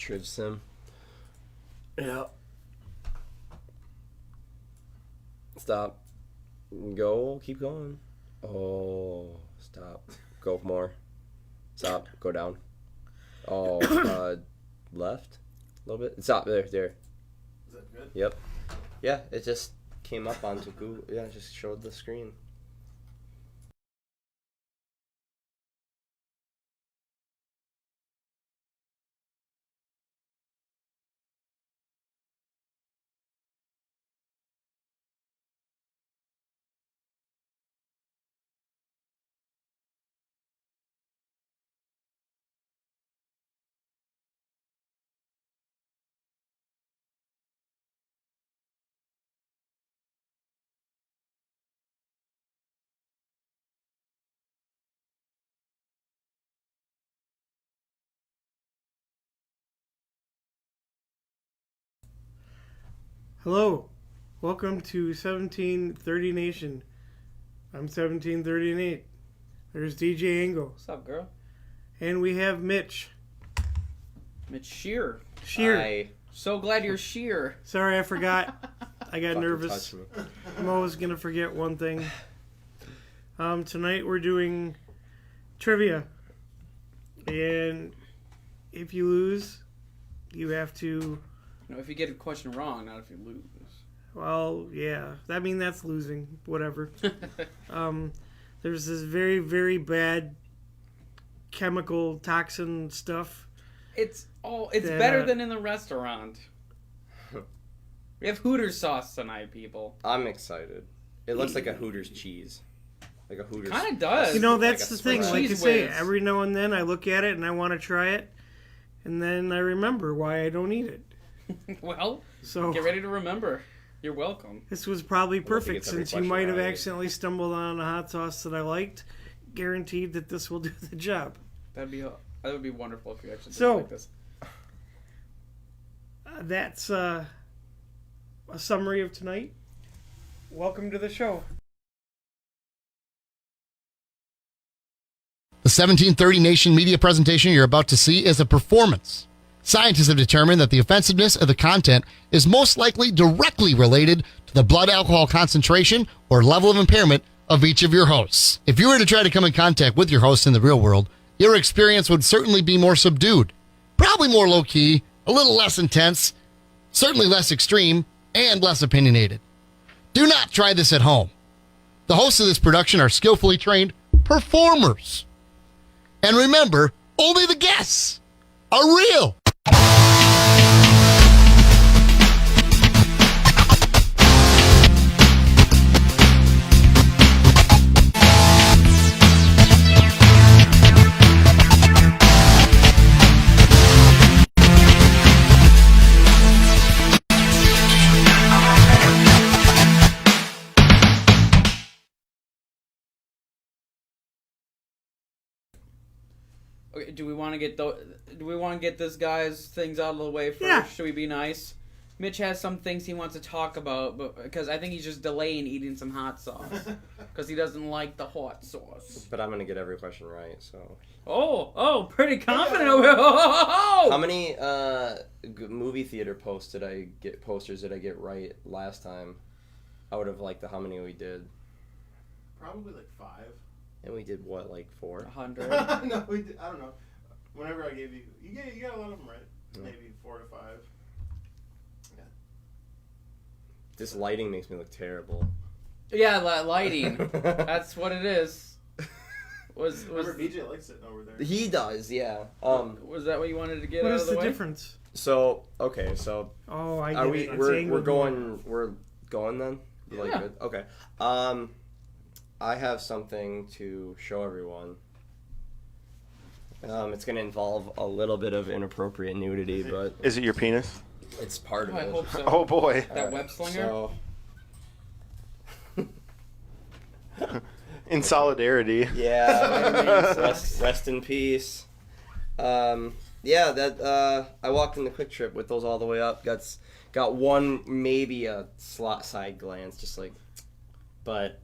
Triv Sim. Yeah. Stop. Go. Keep going. Oh, stop. Go more. Stop. Go down. Oh, left. A little bit. Stop. There. Is that good? Yep. Yeah, it just came up onto Google. Yeah, it just showed the screen. Hello, welcome to 1730 Nation. I'm 1738. There's DJ Angle. What's up, girl? And we have Mitch. Mitch Scheer. Scheer. So glad you're Scheer. Sorry, I forgot. I got Fucking nervous. touch me. I'm always going to forget one thing. Tonight we're doing trivia. And if you lose, you have to... No, if you get a question wrong, not if you lose. Well, yeah. I mean, that's losing. Whatever. There's this very, very bad chemical toxin stuff. It's better than in the restaurant. We have Hooters sauce tonight, people. I'm excited. It looks like a Hooters cheese. Like a Hooters. Kind of does. You know, that's Like a the thing. spread. Like I Cheese say, whiz. every now and then I look at it and I want to try it. And then I remember why I don't eat it. Well, So get ready to remember. You're welcome. this was probably think perfect it's every since you question might have right. accidentally stumbled on a hot sauce that I liked. Guaranteed that this will do the job. That would be wonderful if you actually did So- like this. That's a summary of tonight. Welcome to the show. The 1730 Nation media presentation you're about to see is a performance. Scientists have determined that the offensiveness of the content is most likely directly related to the blood alcohol concentration or level of impairment of each of your hosts. If you were to try to come in contact with your host in the real world, your experience would certainly be more subdued, probably more low-key, a little less intense, certainly less extreme, and less opinionated. Do not try this at home. The hosts of this production are skillfully trained performers. And remember, only the guests are real. Okay, do we want to get this guy's things out of the way first? Yeah. Should we be nice? Mitch has some things he wants to talk about, but because I think he's just delaying eating some hot sauce because he doesn't like the hot sauce. But I'm gonna get every question right. So. Oh, pretty confident. Oh! How many movie theater posters did I get right last time? I would have liked how many we did. Probably like 5. And we did what, like 4? 100. No, we did, I don't know. Whenever I gave you got a lot of them right. Yeah. Maybe 4 to 5. Yeah. This lighting makes me look terrible. Yeah, lighting. That's what it is. Was Remember, BJ likes sitting over there. He does, yeah. was that what you wanted to get What out is of the the way? difference? So okay, so Oh, I are get we? it. It's We're angled going. We're going then. Yeah. Like, good? Okay. I have something to show everyone. It's going to involve a little bit of inappropriate nudity, but Is it your penis? it's part of I it. hope so. Oh boy. That web slinger? So, In solidarity. yeah, rest in peace. Yeah, that I walked in the Quick Trip with those all the way up. Got one, maybe a slot side glance, just like, but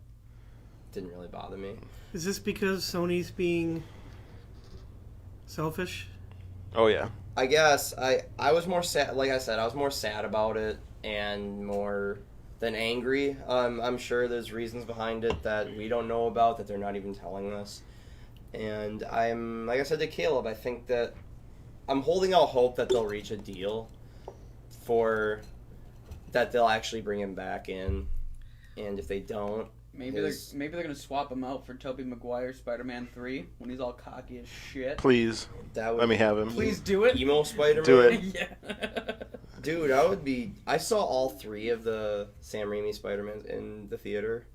didn't really bother me. Is this because Sony's being selfish? Oh yeah. I guess I was more sad. Like I said, I was more sad about it and more than angry. I'm sure there's reasons behind it that we don't know about that they're not even telling us. And I'm like I said to Caleb, I think that I'm holding out hope that they'll reach a deal for that they'll actually bring him back in. And if they don't, Maybe they're gonna swap him out for Tobey Maguire Spider-Man 3 when he's all cocky as shit. Please, that would let me have him. Please do it. emo Spider-Man. Do it. Yeah. Dude, I would be. I saw all 3 of the Sam Raimi Spider-Mans in the theater,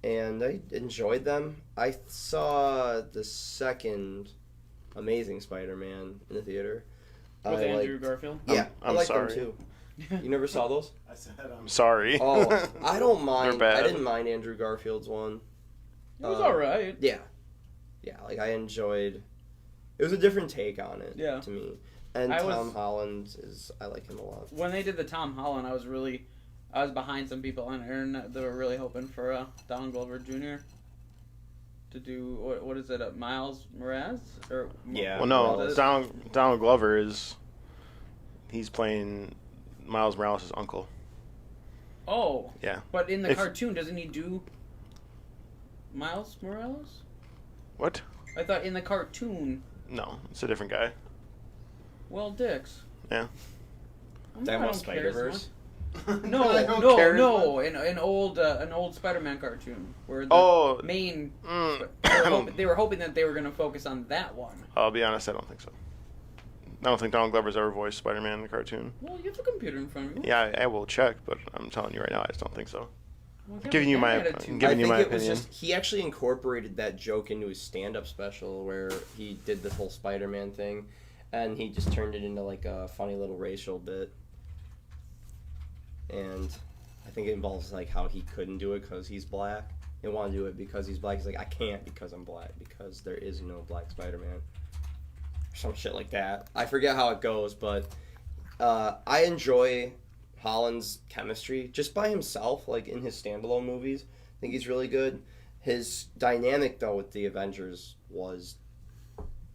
and I enjoyed them. I saw the second Amazing Spider-Man in the theater. With I Andrew liked- Garfield. Yeah, I I'm like sorry. them too. You never saw those? I said I'm sorry. Oh, I don't mind. They're bad. I didn't mind Andrew Garfield's one. It was alright. Yeah, like I enjoyed. It was a different take on it. Yeah. To me, and Tom Holland is. I like him a lot. When they did the Tom Holland, I was behind some people on the internet that were really hoping for Donald Glover Jr. to do what is it? Miles Morales or Yeah. Well, no, Morales. Donald Glover he's playing Miles Morales' uncle. Oh. Yeah. But in the cartoon, doesn't he do Miles Morales? What? I thought in the cartoon. No, it's a different guy. Well, dicks. Yeah. Talking about Spider-Verse? No. An old Spider-Man cartoon where the main. They were hoping that they were going to focus on that one. I'll be honest, I don't think so. I don't think Donald Glover's ever voiced Spider-Man in the cartoon. Well, you have a computer in front of you. Yeah, I will check, but I'm telling you right now, I just don't think so. Well, I'm giving you my I think it was just he actually incorporated that joke into his stand-up special where he did this whole Spider-Man thing, and he just turned it into like a funny little racial bit. And I think it involves like how he couldn't do it because he's black. He wanted to do it because he's black. He's like, I can't because I'm black because there is no black Spider-Man. Some shit like that. I forget how it goes, but I enjoy Holland's chemistry just by himself, like in his standalone movies. I think he's really good. His dynamic though with the Avengers was,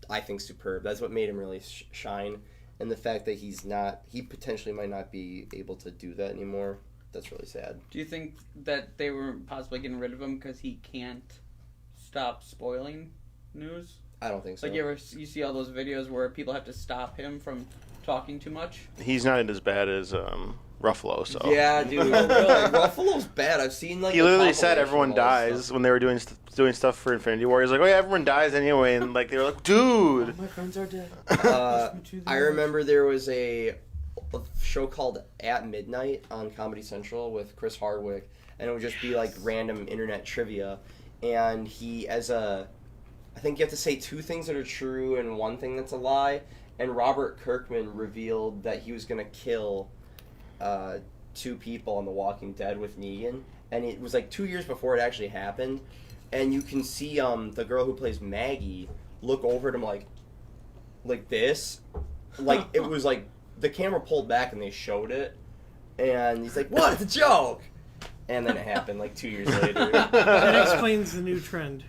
I think, superb. That's what made him really shine, and the fact that he potentially might not be able to do that anymore. That's really sad. Do you think that they were possibly getting rid of him because he can't stop spoiling news? I don't think so. Like you see all those videos where people have to stop him from talking too much? He's not as bad as Ruffalo, so. Yeah, dude. Ruffalo's bad. I've seen like. He literally said everyone dies when they were doing stuff for Infinity War. He's like, oh yeah, everyone dies anyway, and like they were like, dude. My friends are dead. I remember there was a show called At Midnight on Comedy Central with Chris Hardwick, and it would just be like random internet trivia, and I think you have to say 2 things that are true and 1 thing that's a lie. And Robert Kirkman revealed that he was going to kill 2 people on The Walking Dead with Negan. And it was like 2 years before it actually happened. And you can see the girl who plays Maggie look over at him like this. Like, it was like the camera pulled back and they showed it. And he's like, what? It's a joke! And then it happened like 2 years later. That explains the new trend.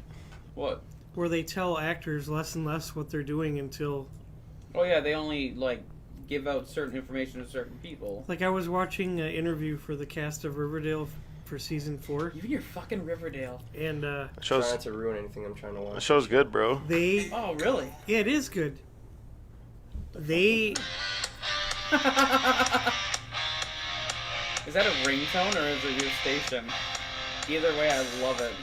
What? Where they tell actors less and less what they're doing until... Oh yeah, they only like give out certain information to certain people. Like I was watching an interview for the cast of Riverdale for season 4. Even your fucking Riverdale. And Try not to ruin anything I'm trying to watch. The show's good, bro. Oh really? Yeah, it is good. They... Is that a ringtone or is it your station? Either way, I love it.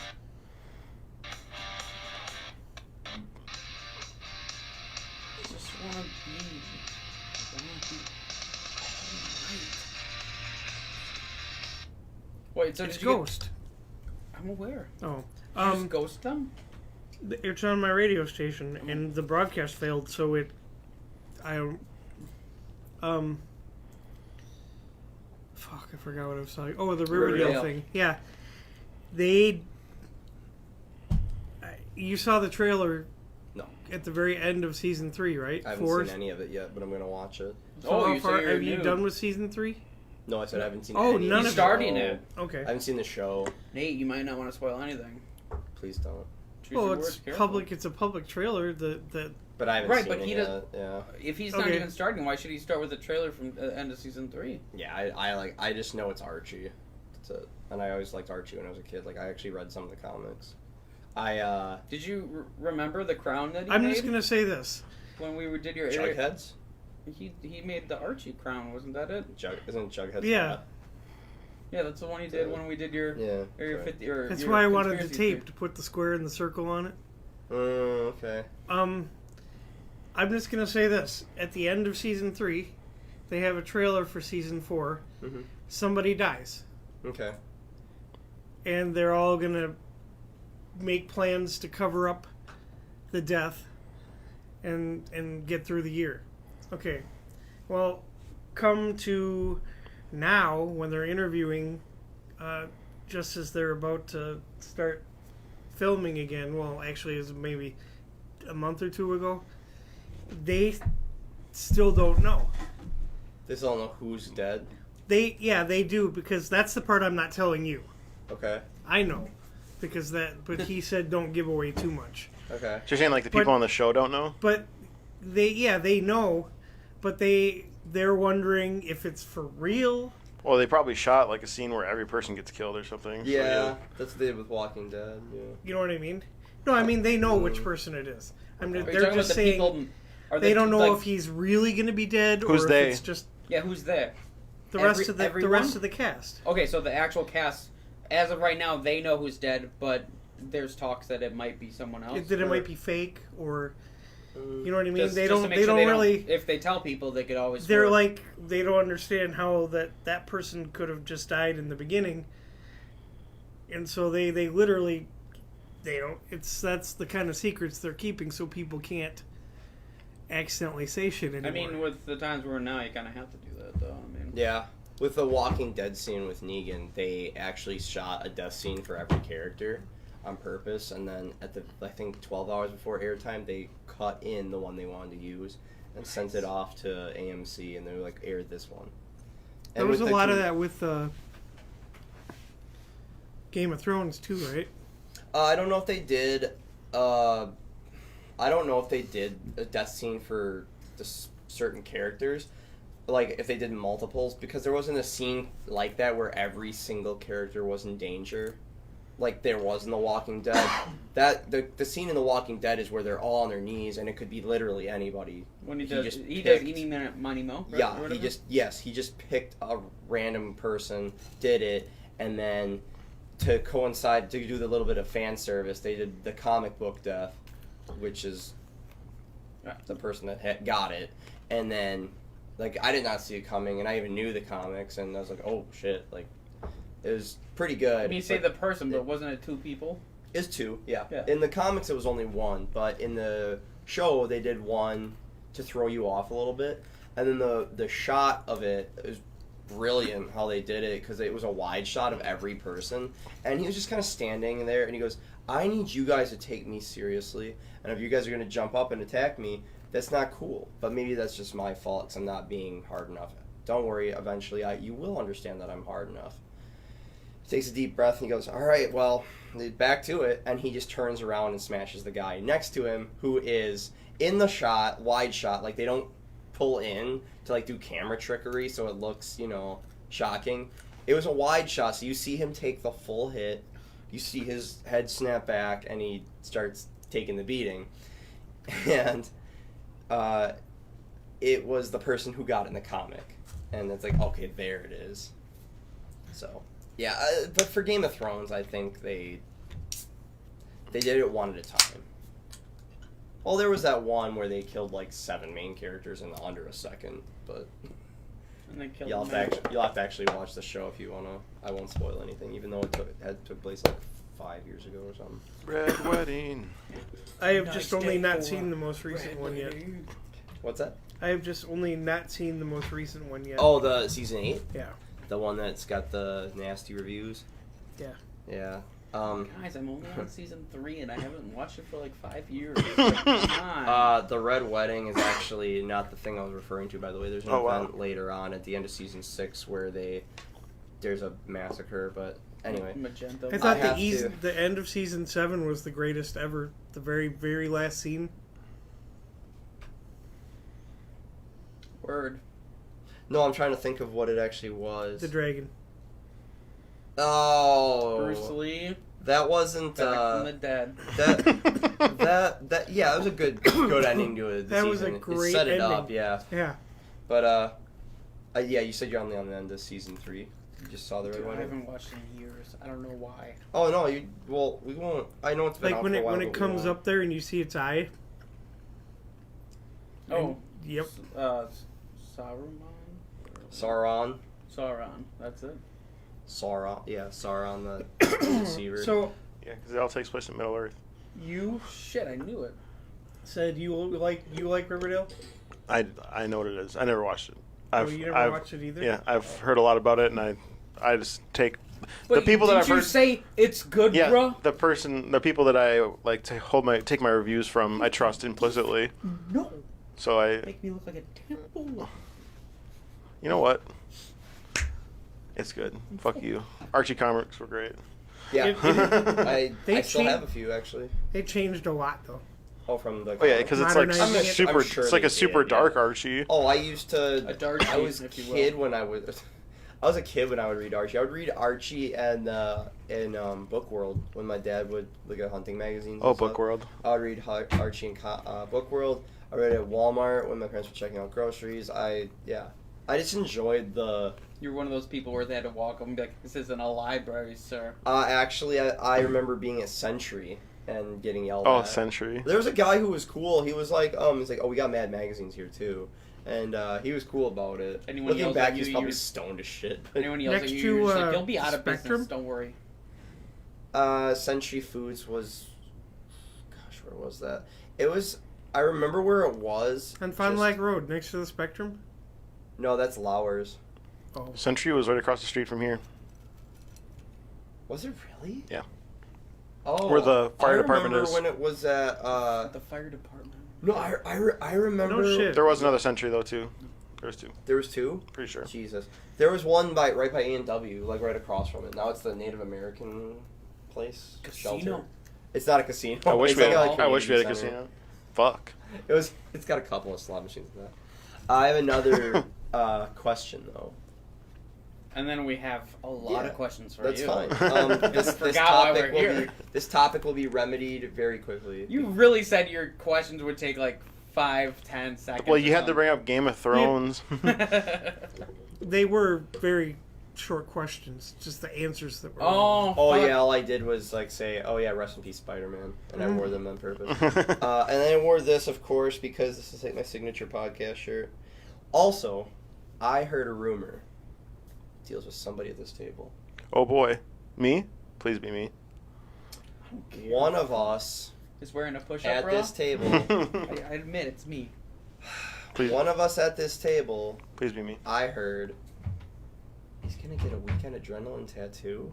I just wanna be alright. Wait, so It's did you Ghost. I'm aware. Oh. Did you just ghost them? It's on my radio station, and the broadcast failed, so fuck, I forgot what I was talking. Oh, the Riverdale thing. Yeah. You saw the trailer. No. At the very end of season 3, right? I haven't seen any of it yet, but I'm gonna watch it. So how far have you done with season 3? No, I said I haven't seen. Oh, any none of of the starting show. it. Okay. I haven't seen the show. Nate, you might not want to spoil anything. Please don't. Choose Well, your it's words carefully. public. It's a public trailer that But I haven't Right, seen but it he yet. does- Yeah. If he's not Okay. even starting, why should he start with a trailer from the end of season 3? Yeah, I just know it's Archie. That's it. And I always liked Archie when I was a kid. Like, I actually read some of the comics. Did you remember the crown that he I'm made just gonna say this. when we did your Jughead's? He made the Archie crown, wasn't that it? Isn't Jughead's? Yeah. hat? Yeah, that's the one he did when we did your Yeah. your okay. 50 or That's your why I wanted the conspiracy tape to put the square and the circle on it. Okay. I'm just gonna say this. At the end of season 3, they have a trailer for season 4. Mhm. Somebody dies, Okay. and they're all gonna make plans to cover up the death and get through the year. Okay. Well, come to now when they're interviewing, just as they're about to start filming again. Well, actually, it was maybe a month or two ago. They still don't know. They still don't know who's dead. They do, because that's the part I'm not telling you. Okay. I know, but he said don't give away too much. Okay. So you're saying like the people But- on the show don't know? But they know, but they're wondering if it's for real. Well, they probably shot like a scene where every person gets killed or something. so, Yeah, that's what they did with Walking Dead. Yeah. You know what I mean? No, I mean they know which person it is. Are you They're talking about just the saying people? Are they don't know like, if he's really going to be dead Who's or if they? it's just Yeah, who's there? the Every- rest of the everyone? rest of the cast. Okay, so the actual cast, as of right now, they know who's dead, but there's talks that it might be someone else. That it or- might be fake, or you know what I mean. Just- they just to don't. make They sure don't really. If they tell people, they could always. They're swear. like they don't understand how that person could have just died in the beginning, and so they literally they don't. That's the kind of secrets they're keeping, so people can't accidentally say shit anymore. I mean, with the times we're in now, you kind of have to do that, though. I mean, Yeah. With the Walking Dead scene with Negan, they actually shot a death scene for every character on purpose, and then at the I think 12 hours before airtime, they cut in the one they wanted to use and sent it off to AMC, and they were like, aired this one. there was a with the lot of that with Game of Thrones too, right? I don't know if they did. I don't know if they did a death scene for certain characters, like if they did multiples, because there wasn't a scene like that where every single character was in danger, like there was in The Walking Dead. That the scene in The Walking Dead is where they're all on their knees, and it could be literally anybody. when he He does, just he does picked- Eeny Money Mo. Right? Or Yeah, whatever? he just picked a random person, did it, and then to coincide to do the little bit of fan service, they did the comic book death, which is the person that got it, and then like I did not see it coming, and I even knew the comics, and I was like, oh shit, like it was pretty good. I mean, you say but the person, but wasn't it 2 people? it's 2, yeah. Yeah. In the comics, it was only 1, but in the show, they did 1 to throw you off a little bit, and then the shot of it is brilliant how they did it, because it was a wide shot of every person, and he was just kind of standing there, and he goes, I need you guys to take me seriously, and if you guys are going to jump up and attack me, that's not cool, but maybe that's just my fault because I'm not being hard enough. Don't worry, eventually you will understand that I'm hard enough. He takes a deep breath and he goes, all right, well, back to it, and he just turns around and smashes the guy next to him, who is in the shot, wide shot, like they don't pull in to like do camera trickery so it looks, shocking. It was a wide shot, so you see him take the full hit, you see his head snap back, and he starts taking the beating. And it was the person who got it in the comic. And it's like, okay, there it is. So, yeah, but for Game of Thrones, I think they did it one at a time. Well, there was that one where they killed like 7 main characters in under a second, but And they killed you'll him. have to actually watch the show if you wanna. I won't spoil anything, even though it took place like 5 years ago or something. Red Wedding. I have just only not seen the most recent one yet. What's that? I have just only not seen the most recent one yet. Oh, the season 8, Yeah. the one that's got the nasty reviews. Yeah. Yeah. Guys, I'm only on season 3 and I haven't watched it for like 5 years. Like, come on. The Red Wedding is actually not the thing I was referring to, by the way. There's an event later on at the end of season 6 where there's a massacre, but anyway. Magenta. I thought have the end of season 7 was the greatest ever. The very, very last scene. Word. No, I'm trying to think of what it actually was. The dragon. Oh. Bruce Lee. That wasn't. Back from the dead. That yeah, that was a good ending to it. That was a great It set it ending. up, yeah. Yeah. But yeah, you said you're on the end of season 3. You just saw the red Dude, I one. haven't watched in years. I don't know why. Oh no, we won't. I know it's been Like out when for a it while, when but it we comes won't. up there and you see its eye. Oh. Yep. Sauron. Sauron. That's it. Sauron, yeah, Sauron the deceiver. So Yeah, because it all takes place in Middle Earth. you Shit, I knew it. said you like Riverdale? I know what it is. I never watched it. Oh, you never watched it either? Yeah, I've heard a lot about it, and I just take But the people that did I've you heard. say it's good, Yeah, bro? the people that I like to take my reviews from, I trust implicitly. No. So Make me look like a temple. you know what? It's good. Fuck you. Archie comics were great. Yeah, I They still changed- have a few actually. It changed a lot though. Oh, from the. Oh yeah, because it's like Modernizing it. super. I'm sure It's like they a super did, yeah. dark Archie. Oh, I used to. A dark I was a if you will. kid when I was. I was a kid when I would read Archie. I would read Archie and Book World when my dad would look at hunting magazines. Oh, and stuff. Book World. I would read Archie and Book World. I read it at Walmart when my parents were checking out groceries. I just enjoyed the. You're one of those people where they had to walk up and be like, "This isn't a library, sir." Actually, I remember being at Century and getting yelled Oh, at. Century. There was a guy who was cool. He was like, oh, we got Mad magazines here too, and he was cool about it. Anyone Looking yells back, at you, he's probably you're- stoned as shit. But Anyone yells Next at you, to, you're just like, "You'll be out of Spectrum? business. Don't worry." Century Foods was, gosh, where was that? It was. I remember where it was. On Fond du just- Lac Road, next to the Spectrum. No, that's Lowers. Oh, Century was right across the street from here. Was it really? Yeah. Oh, Where the fire department I remember is. when it was at. The fire department. No, I remember. No shit. There was another Century though too. There was 2. There was 2. Pretty sure. Jesus, there was one right by A&W, like right across from it. Now it's the Native American place Casino. shelter. It's not a casino. I wish It's we had. like a I wish we had a community center. casino. Fuck. It's got a couple of slot machines in that. I have another question though. And then we have a lot Yeah, of questions for That's you. fine. Just forgot why we're here. This topic will be remedied very quickly. You really said your questions would take like 5-10 seconds. Well, you had to bring up Game of Thrones. they were very short questions. Just the answers that were. Oh, Oh fuck. yeah, all I did was like say, "Oh yeah, rest in peace, Spider-Man," and I wore them on purpose. Oh, And then I wore this, of course, because this is like my signature podcast shirt. Also, I heard a rumor. Deals with somebody at this table. Oh boy, me? Please be me. One of us Is wearing a push-up at bra? this table. I admit it's me. Please, One of us at this table. please be me. I heard. He's gonna get a weekend adrenaline tattoo.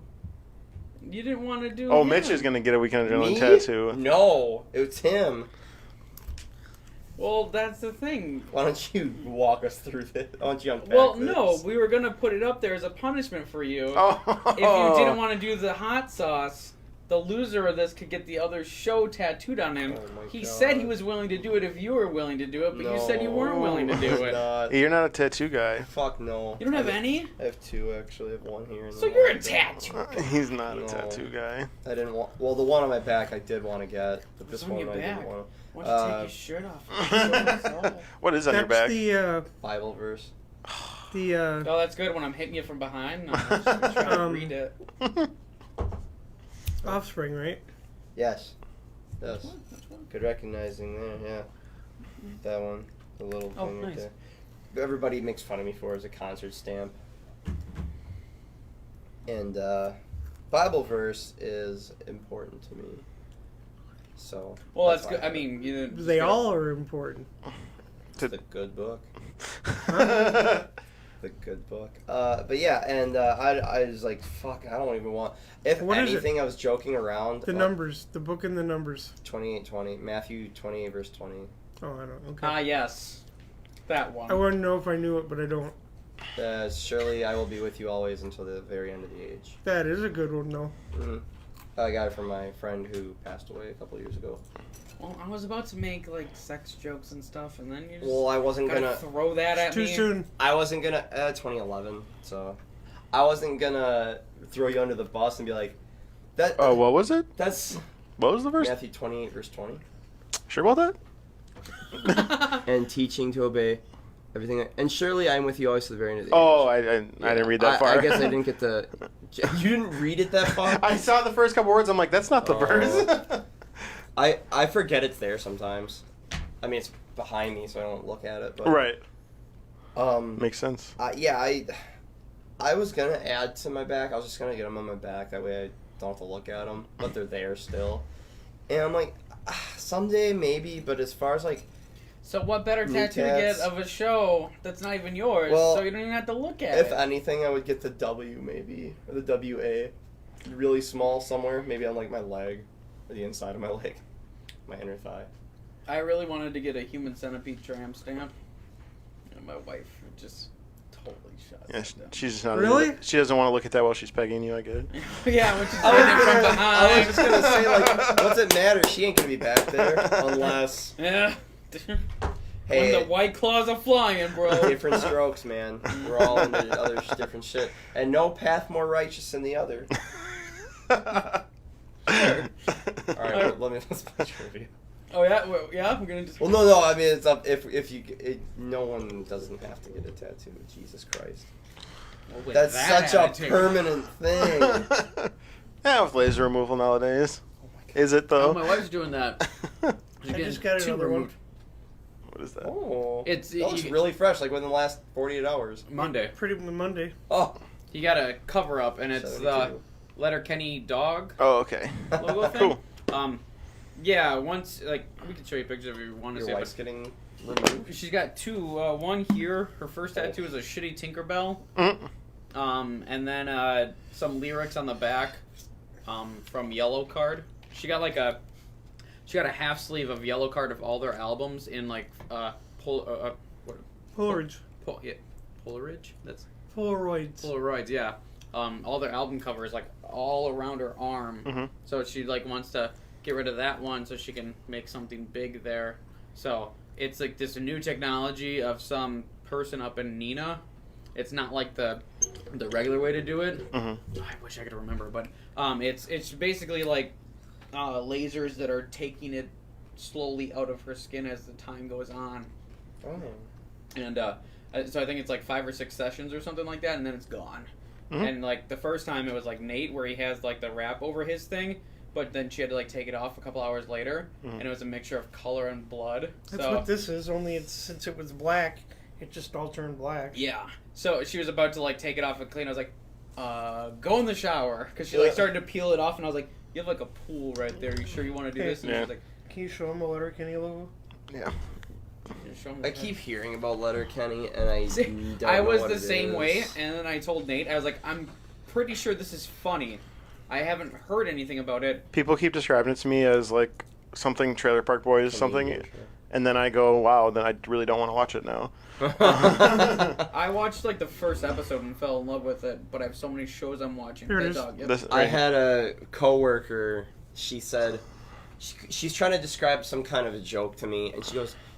You didn't want to do. Oh, him. Mitch is gonna get a weekend adrenaline Me? tattoo. No, it's him. Well, that's the thing. Why don't you walk us through this? Why don't you unpack Well, this? no, we were gonna put it up there as a punishment for you. Oh. If you didn't want to do the hot sauce, the loser of this could get the other show tattooed on him. Oh my He God. said he was willing to do it if you were willing to do it, but you said you weren't willing to do it. Not. You're not a tattoo guy. Fuck no. You don't have any? I have 2 actually. I have 1 here. And So then you're one a back. tattoo. He's not No. a tattoo guy. I didn't want. Well, the one on my back I did want to get, but this What's on one your I back? didn't want. Why don't you take your shirt off? Show us all. What is on your That's back? the Bible verse. Oh, that's good when I'm hitting you from behind. I'm just trying to read it. Offspring, right? Yes. Yes. Good recognizing there. Yeah. That one. The little Oh, thing right nice. there. Everybody makes fun of me for it as a concert stamp. And Bible verse is important to me. So. Well, that's why good. I have it. mean, you. They all are important. It's a good book. The good book. But yeah, and I was like, fuck, I don't even want. If What is it? anything, I was joking around. The numbers, the book and the numbers. 28:20, Matthew 28 verse 20. Oh, I don't. Okay. Ah, yes, that one. I want to know if I knew it, but I don't. Surely I will be with you always until the very end of the age. That is a good one, though. I got it from my friend who passed away a couple years ago. Well, I was about to make like sex jokes and stuff, and then you just Well, I wasn't gotta gonna. throw that at Too me. soon. I wasn't gonna. 2011. So, I wasn't gonna throw you under the bus and be like, that. Oh, what was it? That's What was the verse? Matthew 28 verse 20. Sure about that? And teaching to obey everything. And surely I am with you always to the very end of the Oh, age. I didn't read that far. I guess I didn't get the. You didn't read it that far. I saw the first couple words. I'm like, that's not the Oh. verse. I forget it's there sometimes. I mean, it's behind me, so I don't look at it. But, Right. Um. Makes sense. Yeah. I was gonna add to my back. I was just gonna get them on my back. That way I don't have to look at them, but they're there still. And I'm like, someday maybe. But as far as like, So what better New tattoo to get tats. of a show that's not even yours, Well, so you don't even have to look at if it? anything, I would get the W maybe or the WA, really small somewhere, maybe on like my leg or the inside of my leg, my inner thigh. I really wanted to get a human centipede tram stamp, and my wife just totally shut Yeah, it down. she's just not. Really? She doesn't want to look at that while she's pegging you. I get it. Yeah, when she's I was hitting from gonna- behind. I was just gonna say like, what's it matter? She ain't gonna be back there unless. Yeah. Hey, When the white claws are flying, bro. different strokes, man. We're all into other different shit, and no path more righteous than the other. All right, let's play trivia. Oh yeah, we're gonna just. Well, no. I mean, it's up if you. No one doesn't have to get a tattoo. Jesus Christ, Well, with that's that such attitude. a permanent thing. Yeah, with laser removal nowadays. Is it Oh, though? my wife's doing that. I just got another one. What is that? Oh, It's- that looks you- really fresh, like within the last 48 hours. Monday. Pretty Monday. Oh, You got a cover up, and it's the 72. Letterkenny dog Oh, okay. logo thing. Cool. Yeah. Once, like, we can show you pictures if you want to Your see. wife's But getting removed. she's got two. One here. Her first tattoo is a shitty Tinkerbell. And then some lyrics on the back. From Yellow Card. She got a half sleeve of Yellow Card of all their albums in like Polaroids. Polaroid. That's Polaroids. Polaroids. Yeah. All their album covers like all around her arm. Mhm. So she like wants to get rid of that one so she can make something big there. So it's like this new technology of some person up in Nina. It's not like the regular way to do it. Mhm. I wish I could remember, but it's basically like lasers that are taking it slowly out of her skin as the time goes on, Oh. and so I think it's like 5 or 6 sessions or something like that, and then it's gone. Mhm. And like the first time it was like Nate where he has like the wrap over his thing, but then she had to like take it off a couple hours later, and it was a mixture of color and blood. That's so what this is. Only since it was black, it just all turned black. yeah, so she was about to like take it off and clean. I was like, go in the shower, because she like started to peel it off, and I was like, you have like a pool right there. You sure you want to do Okay. this? And Yeah. she was like, Can you show him a Letterkenny logo? Yeah. "Yeah, show me I that." keep hearing about Letterkenny, and I See, don't I know was what the it same is. way, and then I told Nate, I was like, I'm pretty sure this is funny. I haven't heard anything about it. People keep describing it to me as like something Trailer Park Boys, something, and then I go, wow, then I really don't want to watch it now. I watched like the first episode and fell in love with it, but I have so many shows I'm watching. Here it Dead is. Dog, yep. This- I had a coworker. She said she's trying to describe some kind of a joke to me, and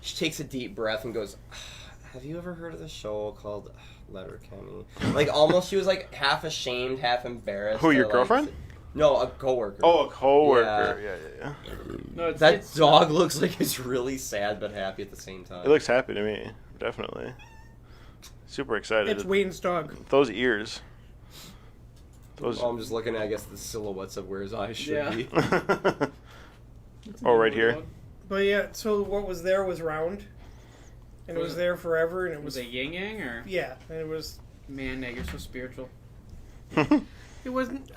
she takes a deep breath and goes, "Have you ever heard of the show called Letterkenny?" Like almost, she was like half ashamed, half embarrassed. Who, your to, like, girlfriend? No, a coworker. Oh, a coworker. Yeah. No, That dog looks like it's really sad but happy at the same time. It looks happy to me, definitely. Super excited. It's Wayne's dog. Those ears. Those. Well, I'm just looking at, I guess, the silhouettes of where his eyes should Yeah. be. Oh, right here. But yeah, so what was there was round, and it was there forever, and it Was was it yin yang or? yeah, and it was Man, Nate, you're so spiritual. it wasn't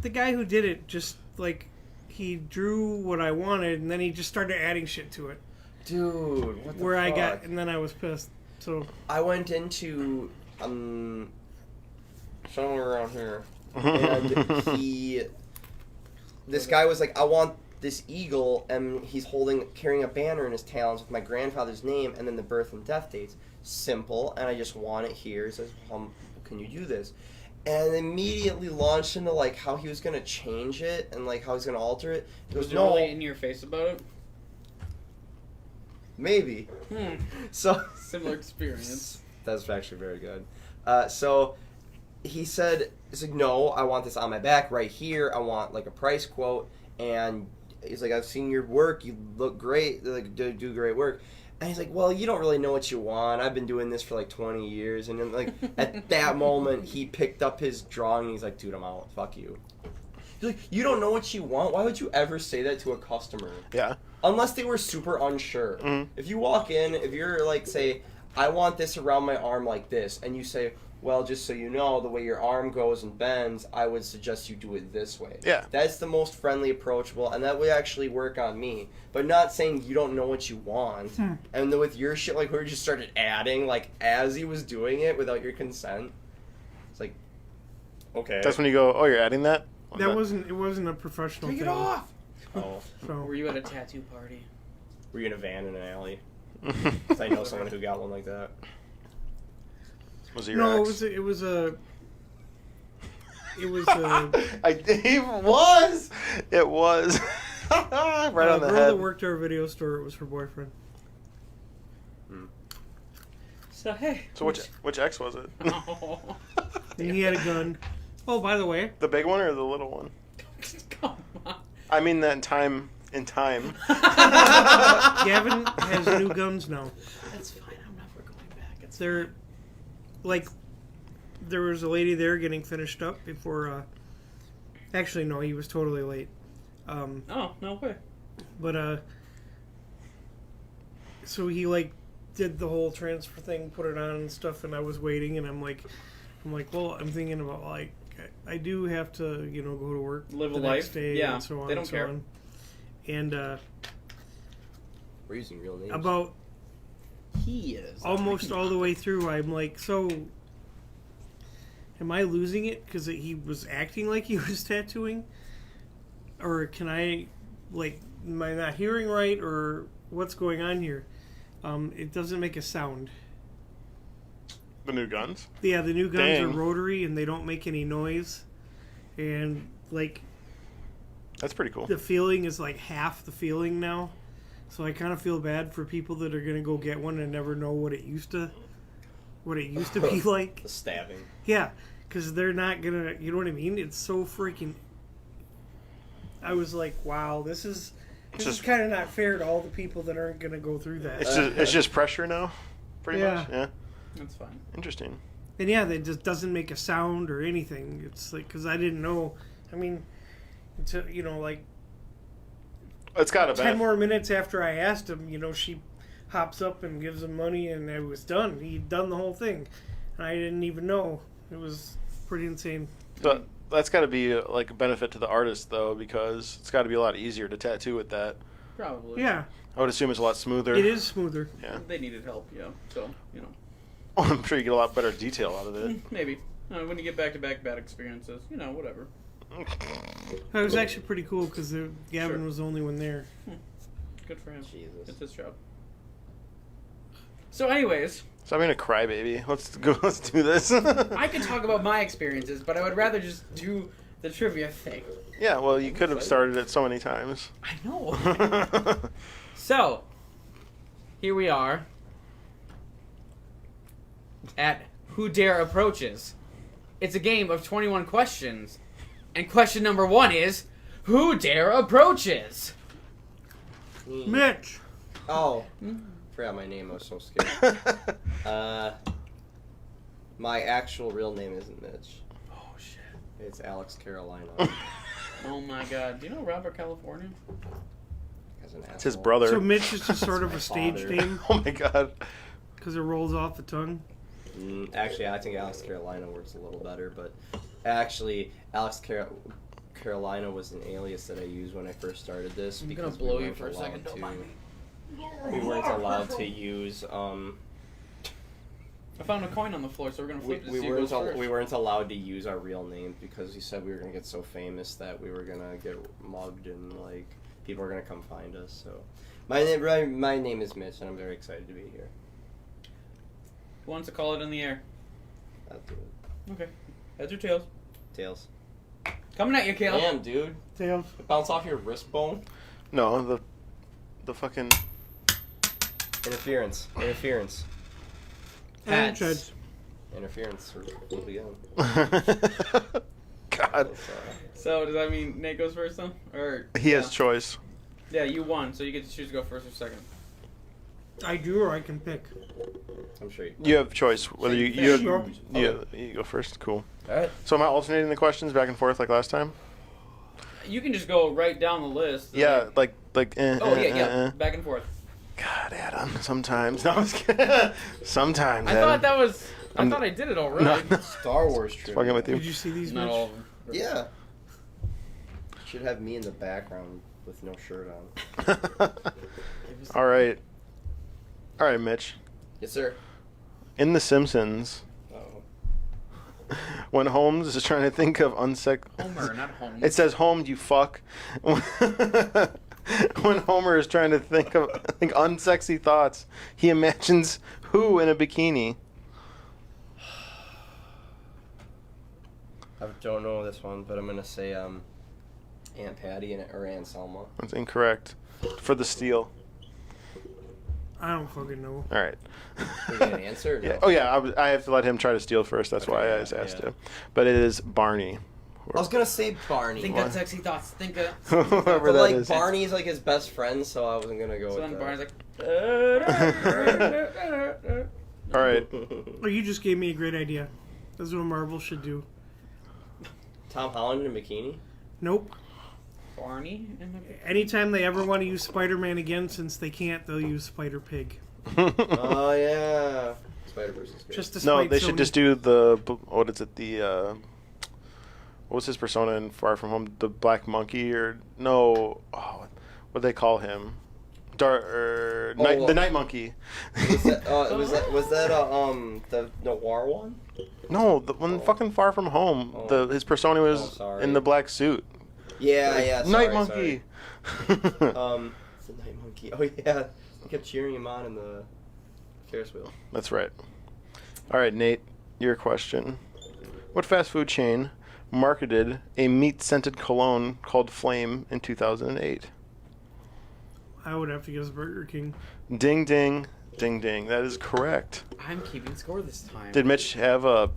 the guy who did it just like he drew what I wanted, and then he just started adding shit to it. Dude, what the Where I fuck? got, and then I was pissed. So I went into somewhere around here, and this guy was like, "I want this eagle," and he's carrying a banner in his talons with my grandfather's name and then the birth and death dates. Simple, and I just want it here. He says, "Can you do this?" And immediately launched into like how he was gonna change it and like how he's gonna alter it. He goes, Was you "No." really in your face about it? Maybe. So Similar experience. that's actually very good. So he said, he's like, no, I want this on my back right here. I want like a price quote. And he's like, I've seen your work. You look great. Like, do great work. And he's like, well, you don't really know what you want. I've been doing this for like 20 years. And then, like, at that moment, he picked up his drawing. And he's like, dude, I'm out. Fuck you. He's like, you don't know what you want? Why would you ever say that to a customer? Yeah. Unless they were super unsure. Mhm. If you walk in, if you're like, say, I want this around my arm like this, and you say, well, just so you know, the way your arm goes and bends, I would suggest you do it this way. Yeah. That's the most friendly, approachable, and that would actually work on me. But not saying you don't know what you want. And then with your shit, like, where you just started adding, like, as he was doing it without your consent. It's like, okay. That's when you go, oh, you're adding that? It wasn't a professional Take thing. it off! Oh. So Were you at a tattoo party? Were you in a van in an alley? 'Cause I know someone who got one like that. Was it your no, ex? it was a. It was. It was. Right on the girl head. that worked at our video store. It was her boyfriend. So hey. So which ex was it? Oh. And he had a gun. Oh, by the way, The big one or the little one? Come on. I mean that in time. Gavin has new guns now. That's fine. I'm never going back. It's They're like, there was a lady there getting finished up before. Actually, no, he was totally late. Oh, no way. But so he like did the whole transfer thing, put it on and stuff, and I was waiting, and I'm like, well, I'm thinking about like, I do have to, go to work, Live the a next life. day, Yeah, and so on they don't and so care. on. And We're using real names. about He is. almost all the way through, I'm like, so am I losing it because he was acting like he was tattooing, or can I, like, am I not hearing right, or what's going on here? It doesn't make a sound. The new guns? Yeah, the new guns are Dang. rotary and they don't make any noise, and like That's pretty cool. the feeling is like half the feeling now. So I kind of feel bad for people that are gonna go get one and never know what it used to be like. The stabbing. Yeah, because they're not gonna. You know what I mean? It's so freaking. I was like, wow, this is just- kind of not fair to all the people that aren't gonna go through that. It's just pressure now, pretty Yeah. much. Yeah. That's fine. Interesting. And yeah, it just doesn't make a sound or anything. It's like, because I didn't know. I mean, until like It's got a 10 more minutes after I asked him, she hops up and gives him money, and it was done. He'd done the whole thing, and I didn't even know. It was pretty insane. But that's got to be like a benefit to the artist though, because it's got to be a lot easier to tattoo with that. Probably. Yeah, I would assume it's a lot smoother. it is smoother. Yeah. They needed help, yeah. So, I'm sure you get a lot better detail out of it. maybe. When you get back-to-back bad experiences, whatever. It was actually pretty cool because Gavin Sure. was the only one there. Good for him. Jesus. It's his job. So, anyways, Stop being a crybaby. Let's go. Let's do this. I could talk about my experiences, but I would rather just do the trivia thing. Yeah. Well, you could have started it so many times. I know. So, here we are at Who Dare Approaches. It's a game of 21 questions. And question number 1 is, Who Dare Approaches? Mitch! Oh. Forgot my name. I was so scared. My actual real name isn't Mitch. Oh, shit. It's Alex Carolina. Oh, my God. Do you know Robert California? As an It's his asshole. brother. So Mitch is just sort of That's a my stage father. name Oh my god. because it rolls off the tongue. Actually, I think Alex Carolina works a little better, but actually, Carolina was an alias that I used when I first started this. I'm gonna because blow we you weren't for a second. allowed Don't mind me. We weren't allowed to use. I found a coin on the floor, so we're gonna flip it to We see who goes first. weren't allowed to use our real names because he said we were gonna get so famous that we were gonna get mugged and like people are gonna come find us. So my name is Mitch, and I'm very excited to be here. Who wants to call it in the air? I'll do it. Okay. Heads or tails? Tails. Coming at you, Kale. Damn, dude. Tails. It bounced off your wrist bone. No, the fucking. Interference. Interference. And Pets. Judge. Interference. We'll be on. God. So does that mean Nate goes first then? Or He has choice. Yeah, you won, so you get to choose to go first or second. I do, or I can pick. I'm sure. You have choice whether you have, Sure. you go first. Cool. All right. So am I alternating the questions back and forth like last time? You can just go right down the list. Yeah, like. Oh yeah, back and forth. God, Adam. Sometimes. No, I was kidding. Sometimes. I Adam. thought that was. I I'm- thought I did it all right. No. Star Wars trivia. Fucking with you. Did you see these, Not Mitch? all of them. Yeah. Should have me in the background with no shirt on. All right. All right, Mitch. Yes, sir. In The Simpsons, Oh. when Holmes is trying to think of Homer, not Holmes. It says Holmes, you fuck. When Homer is trying to think unsexy thoughts, he imagines who in a bikini? I don't know this one, but I'm gonna say Aunt Patty or Aunt Selma. That's incorrect. For the steal. I don't fucking know. All right. We get an answer? Or no? Yeah. Oh yeah, I have to let him try to steal first. That's Okay, why I yeah, just asked yeah. him. But it is Barney. I was gonna say Barney. Think What? of sexy thoughts. Think of. Whoever but that like is. Barney's like his best friend, so I wasn't gonna go So with then that. Barney's like. All right. Oh, you just gave me a great idea. That's what Marvel should do. Tom Holland in a bikini. Nope. Barney. Anytime they ever want to use Spider-Man again, since they can't, they'll use Spider-Pig. Oh yeah. Spider-Verse is great. Just to No, spite they should Sony. just do the what is it? The what was his persona in Far From Home? The Black Monkey or no? Oh, what do they call him? The Night Monkey. Was that the noir one? No, the one fucking Far From Home. Oh. His persona was sorry. in the black suit. Yeah, yeah. Night Sorry, Monkey. Sorry. It's the Night Monkey. Oh yeah, I kept cheering him on in the Ferris wheel. That's right. All right, Nate, your question. What fast food chain marketed a meat-scented cologne called Flame in 2008? I would have to guess Burger King. Ding, ding, ding, ding. That is correct. I'm keeping score this time. Did Mitch have a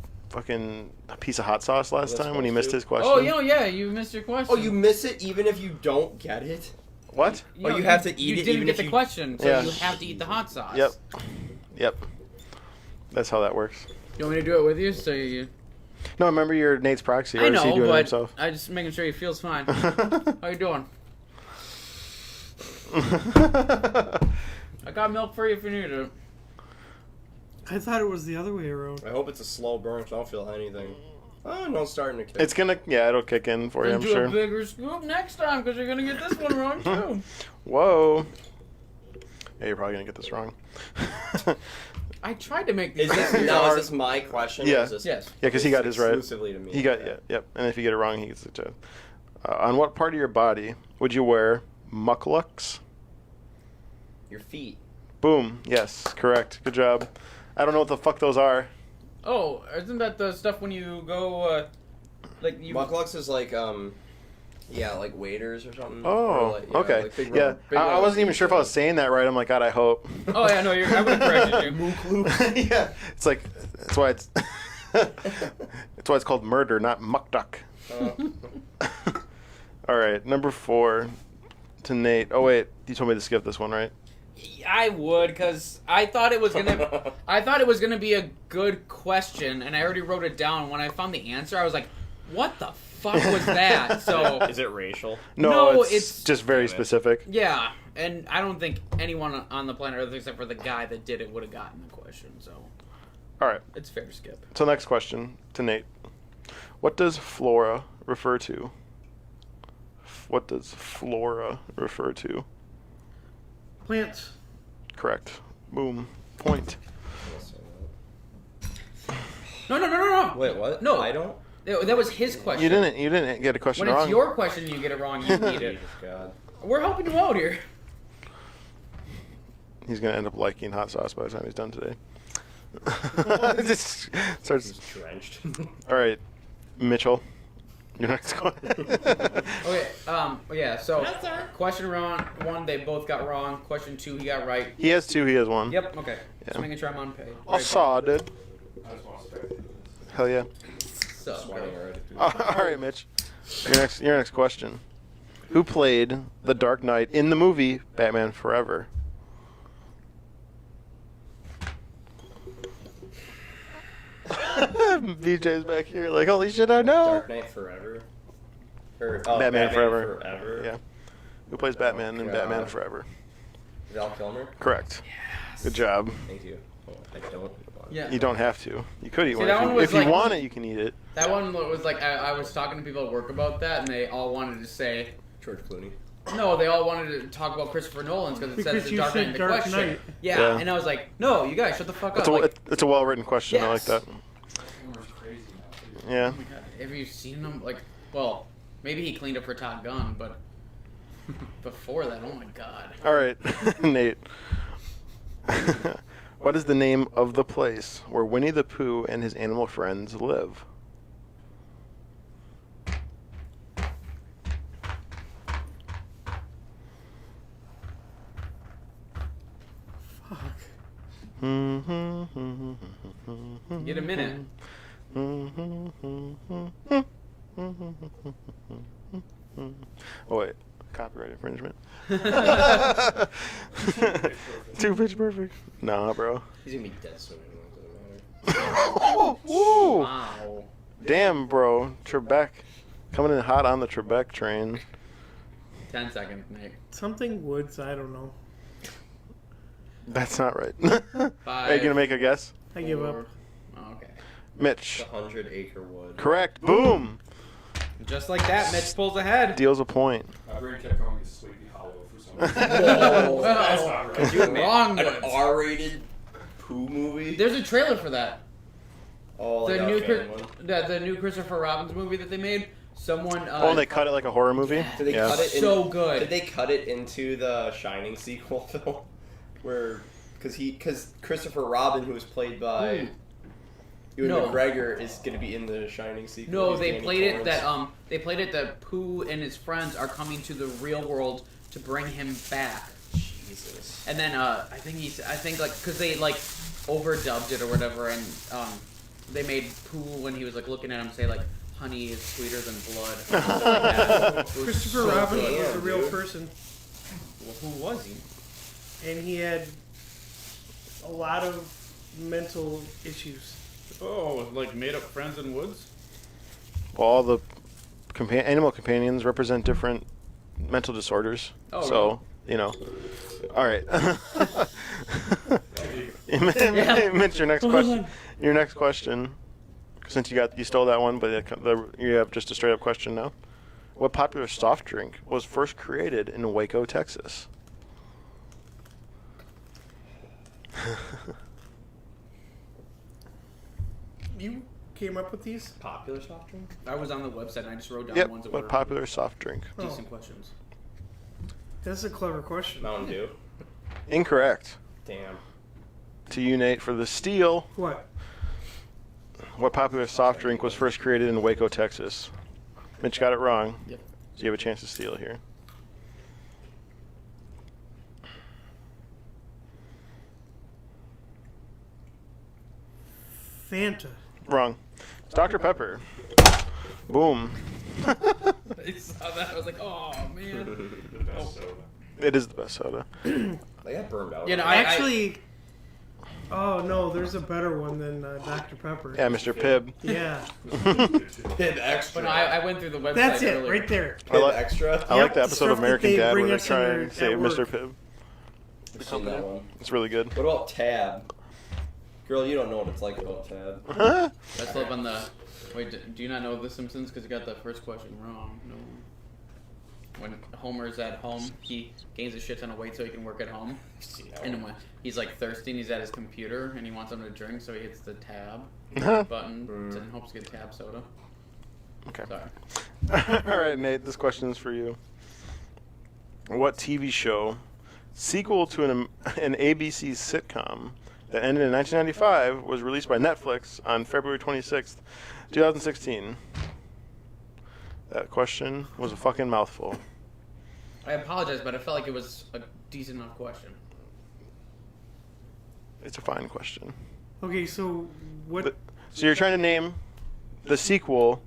piece of hot sauce last Was time when he missed supposed his question? Oh, yeah, you missed your question. Oh, you miss it even if you don't get it. What? Oh, you have to eat you it didn't even get if the you- question, so Yeah. you have to eat the hot sauce. Yep. That's how that works. You want me to do it with you? So you. No, remember you're Nate's proxy. I or is he know, doing it but himself? I just making sure he feels fine. How you doing? I got milk for you if you need it. I thought it was the other way around. I hope it's a slow burn, so I don't feel anything. Oh, no, it's starting to kick. It's gonna, it'll kick in for you, I'm do a sure. bigger scoop next time because you're gonna get this one wrong too. Whoa. Yeah, you're probably gonna get this wrong. I tried to make these. Is this easier. now? Is this my question? Yeah. Or is this Yes. Yeah, because he got his right. exclusively to me. He got, Okay. yep. And if you get it wrong, he gets the job. On what part of your body would you wear mucklucks? Your feet. Boom. Yes, correct. Good job. I don't know what the fuck those are. Oh, isn't that the stuff when you go, like you? Mucklucks is like yeah, like waiters or something. Oh, Or like, okay. like big Yeah, rubber- big I rubber wasn't even feet. sure if I was saying that right. I'm like, God, I hope. Oh yeah, no, I would have corrected you. Yeah, it's like that's why it's that's why it's called murder, not muck duck. All right, number 4 to Nate. Oh wait, you told me to skip this one, right? I would, because I thought it was gonna be a good question, and I already wrote it down. When I found the answer, I was like, "What the fuck was that?" So Is it racial? No, it's- it's just very Damn it. specific. yeah, and I don't think anyone on the planet Earth, except for the guy that did it, would have gotten the question. So All right, it's fair to skip. so next question to Nate. What does flora refer to? What does flora refer to? Plants. Correct. Boom. Point. No. Wait, what? No. I don't. That was his question. You didn't get a question When wrong. it's your question and you get it wrong, you need it. Jesus God. We're helping you out here. He's gonna end up liking hot sauce by the time he's done today. Just starts. He's drenched. All right, Mitchell. Your next question. Okay. Yeah. So question round 1, they both got wrong. Question 2, he got right. He has 2. He has 1. Yep. Okay. Yeah. Just making sure I'm on page. I saw, dude. I just want to spectate this. Hell yeah. So, Sweating already. All right, Mitch. Your next question. Who played the Dark Knight in the movie Batman Forever? BJ's back here like, holy shit, I know. Dark Knight Forever. Or, Batman Forever. Forever. Yeah. Who plays Batman in God. Batman Forever? Val Kilmer. Correct. Good job. Thank you. Oh, I don't. yeah. You don't have to. You could eat one. that If one you, was if you like- want it, you can eat it. That one was like I was talking to people at work about that, and they all wanted to say George Clooney. no. They all wanted to talk about Christopher Nolan's because it says Because the you Dark Knight said in the Dark question. Knight. Yeah. Yeah. And I was like, no, you guys, shut the fuck up. It's a, Like, it's a well-written question. I like Yes. that. Homer's crazy now, too. Yeah. oh my God, have you seen him? Like, well, maybe he cleaned up for Top Gun, but before that, oh my God. All right, Nate. What is the name of the place where Winnie the Pooh and his animal friends live? Fuck. Get a minute. Oh wait, copyright infringement. 2 Pitch Perfect. Nah, bro. He's gonna be dead soon anyway. Doesn't matter. Ooh, Wow. damn, bro. Trebek, coming in hot on the Trebek train. 10 seconds, Nate. Something Woods, I don't know. That's not right. Are you 5. gonna make a guess? I give up. 4. Oh, okay. Mitch. The 100-acre wood. Correct. Boom. Just like that, Mitch pulls ahead. Deals a point. My brain kept going to Sleepy Hollow for some reason. Whoa. That's not right. Could you imagine Wrong an Woods. R-rated Pooh movie? There's a trailer for that. Oh, like The a new fan one. the new Christopher Robin's movie that they made. Someone. Oh, and they cut it like a horror movie? Did they Yeah. cut it in, So good. Did they cut it into the Shining sequel film? Where, because Christopher Robin, who was played by Ewan No. McGregor, is going to be in the Shining sequel. No, He's they Danny played it Torrance. that they played it that Pooh and his friends are coming to the real world to bring him back. Jesus. And then I think like because they like overdubbed it or whatever, and they made Pooh when he was like looking at him say like, "Honey is sweeter than blood." or something like that. It was Christopher so Robin good. was a real dude. person, Well, who was he? and he had a lot of mental issues. Oh, like made up friends in woods. Well, all the animal companions represent different mental disorders. Oh, so, you know. All right. Yeah. Mitch, your next question. Your next question. Since you stole that one, but you have just a straight up question now. What popular soft drink was first created in Waco, Texas? You came up with these? Popular soft drink? I was on the website and I just wrote down Yep. ones that What were popular soft drink? decent questions. That's a clever question. Mountain Dew. Incorrect. Damn. To you, Nate, for the steal. What? What popular soft drink was first created in Waco, Texas? Mitch got it wrong. Yep. So you have a chance to steal here. Fanta. Wrong. It's Dr. Pepper. Boom. I saw that. I was like, oh man. The best soda. It is the best soda. They got burned out. You know, Actually, oh no, there's a better one than Dr. Pepper. Yeah, Mr. Pibb. Yeah. Pib Extra. But no, I went through the website. That's it, earlier. right there. Pib like- Extra. I like the Yep, episode of stuff that American they Dad bring where they're us in trying our- to save at Mr. work. Pibb. I've seen that one. It's really good. What about Tab? Girl, you don't know what it's like about Tab. Let's live on the. Wait, do you not know The Simpsons? Because you got the first question wrong. No. When Homer's at home, he gains a shit ton of weight so he can work at home. And when he's like thirsty and he's at his computer and he wants something to drink, so he hits the tab button and hopes to get tab soda. Okay. Sorry. All right, Nate, this question is for you. What TV show, sequel to an ABC sitcom that ended in 1995, was released by Netflix on February 26th, 2016? That question was a fucking mouthful. I apologize, but I felt like it was a decent enough question. It's a fine question. Okay, so what? So you're trying to name the sequel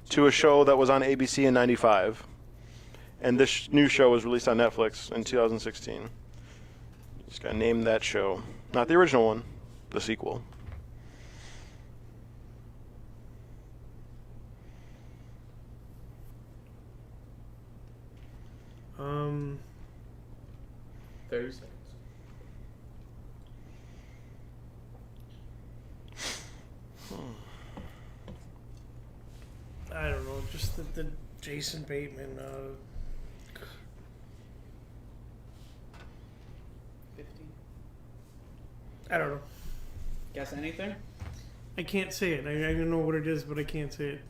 to a show that was on ABC in '95, and this new show was released on Netflix in 2016. You just gotta name that show, not the original one, the sequel. Um, 30 seconds. I don't know, just the Jason Bateman. 50. I don't know. Guess anything? I can't say it. I don't know what it is, but I can't say it.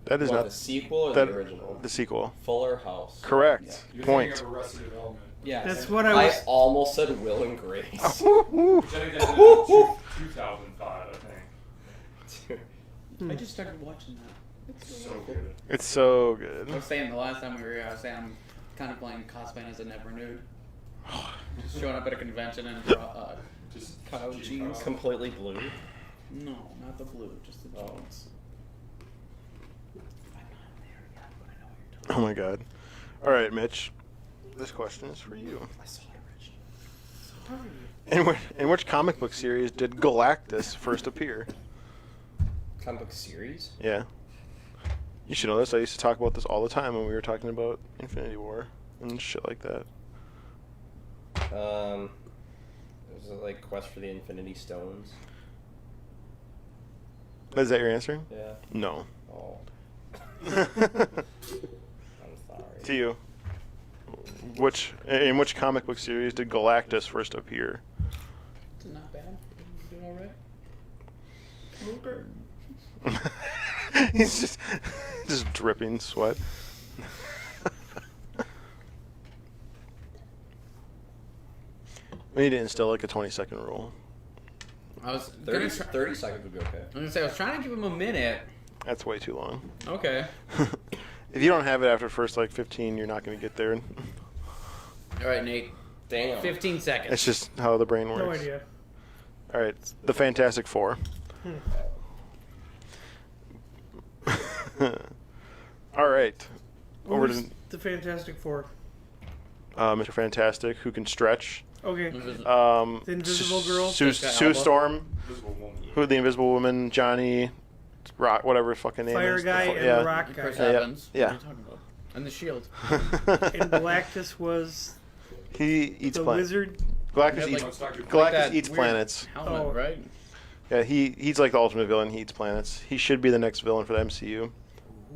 That is What, not the sequel or that, the original? the sequel. Fuller House. Correct. You're Point. thinking of Arrested Development. Yeah. That's what I I was. almost said Will and Grace. Which I think that's 2005, I think. I just started watching that. So good. It's so I good. was saying the last time we were here, I was saying I'm kind of playing cosplaying as a never nude. Just showing up at a convention and Just cutout jeans. Completely blue. No, not the blue, just the jeans. Oh my god. All right, Mitch. This question is for you. I saw it originally. In which comic book series did Galactus first appear? Comic book series? Yeah. You should know this. I used to talk about this all the time when we were talking about Infinity War and shit like that. Was it like Quest for the Infinity Stones? Is that your answer? Yeah. No. Oh. I'm sorry. To you. In which comic book series did Galactus first appear? It's not bad. You doing alright? He's just dripping sweat. We need to instill like a 20-second rule. I was 30 seconds would be okay. I was trying to give him a minute. That's way too long. Okay. If you don't have it after the first like 15, you're not going to get there. All right, Nate. Damn. 15 seconds. It's just how the brain works. No idea. All right, the Fantastic Four. All right. Over Who's to the Fantastic Four? Mr. Fantastic, who can stretch. Okay. The Invisible Girl? Sue Jessica Alba. Storm. Invisible Woman. Who the Invisible Woman, Johnny, Rock, whatever his fucking name Fire is. guy and yeah. Rock And guy. Chris Yeah. Evans. Yeah. What are you talking about? And the Shield. And Galactus was He eats the planets. wizard. Galactus Yeah, eats, like- Galactus that eats weird planets. Helmet, Oh. right? Yeah, he's like the ultimate villain. He eats planets. He should be the next villain for the MCU,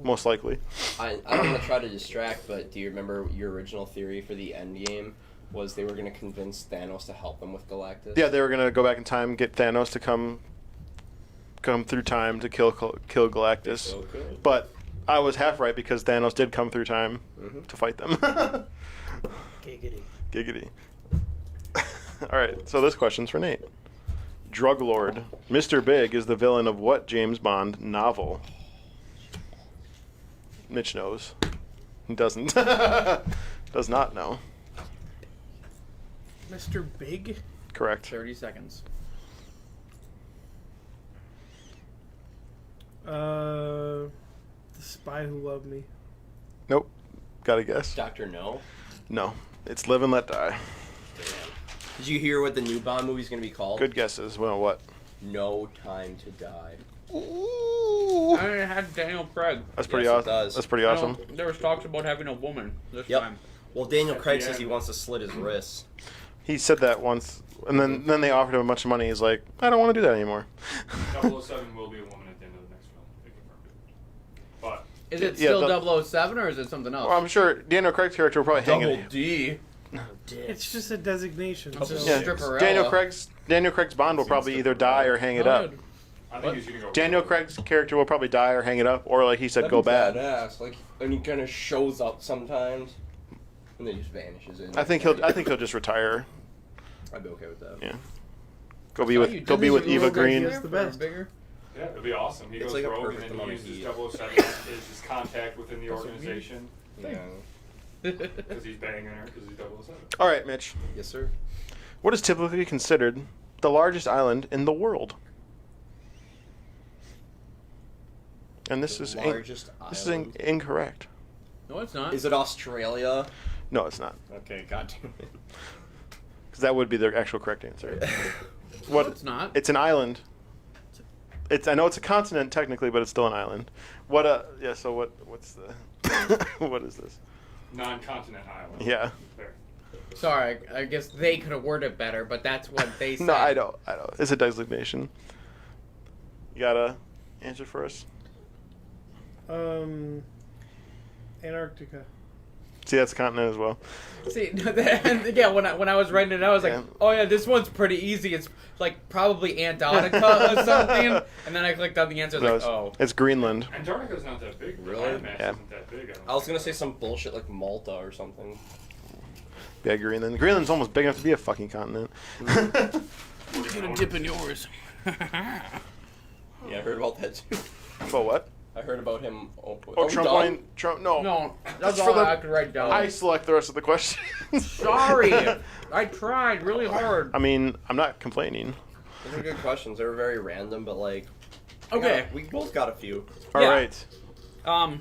most likely. I don't want to try to distract, but do you remember your original theory for the Endgame was they were going to convince Thanos to help them with Galactus? Yeah, they were gonna go back in time, get Thanos to come through time to kill Galactus. Okay. But I was half right because Thanos did come through time to fight them. Giggity. Giggity. All right, so this question's for Nate. Drug Lord Mr. Big is the villain of what James Bond novel? Mitch knows. He doesn't. Does not know. Mr. Big? Correct. 30 seconds. The Spy Who Loved Me. Nope. Gotta guess. Dr. No? No. It's Live and Let Die. Damn. Did you hear what the new Bond movie's going to be called? Good guesses. Well, what? No Time to Die. Ooh. I had Daniel Craig. That's pretty Yes, it awesome. does. That's pretty You know, awesome. there was talks about having a woman this Yep. time. Well, Daniel At Craig the says he end. wants to slit his wrists. He said that once, and then they offered him a bunch of money. He's like, I don't want to do that anymore. 007 will be a woman at the end of the next film. They confirmed it. But Is it Yeah, still the- 007 or is it something else? Well, I'm sure Daniel Craig's character will probably hang Double it. D. It's just a designation. It's just so- Yeah, Stripperella. Daniel Craig's Bond will probably either die or hang it Oh, up. good. I think he's gonna go. Daniel Craig's character will probably die or hang it up, or like he said, go bad. Badass. Like, and he kind of shows up sometimes, and then just vanishes. I think he'll just retire. I'd be okay with that. Yeah. Go be with Eva World Green. Ideas. the best. Bigger. Yeah, it'd be awesome. He It's goes like a rogue and perfect then amount he of uses heat. 007 as his contact within the organization Yeah. because he's banging her because he's 007. All right, Mitch. Yes, sir. What is typically considered the largest island in the world? And this The is largest this is island. incorrect. No, it's not. Is it Australia? No, it's not. Okay, goddamn it. Because that would be the actual correct answer. No, What? it's not. It's an island. I know it's a continent technically, but it's still an island. Yeah. So what's the? What is this? Non-continent island. Yeah. There. Sorry, I guess they could have worded it better, but that's what they said. No, I don't. It's a designation. You got a answer for us? Antarctica. See, that's a continent as well. See, yeah, when I was writing it, I was like, Yeah. oh yeah, this one's pretty easy. It's like probably Antarctica or something. And then I clicked on the answer, I No, was like, oh. it's Greenland. Antarctica's not that big. Really? The landmass Yeah. isn't that big. I don't I was think. gonna say some bullshit like Malta or something. Yeah, Greenland. Greenland's almost big enough to be a fucking continent. You're gonna dip in yours. Yeah, I heard about that too. But what? I heard about him. Oh, Trump done? wanting Trump? No. No, that's for all the- I could write down. I select the rest of the questions. Sorry, I tried really hard. I mean, I'm not complaining. Those are good questions. They were very random, but like. Okay, yeah, we both got a few. All Yeah. right.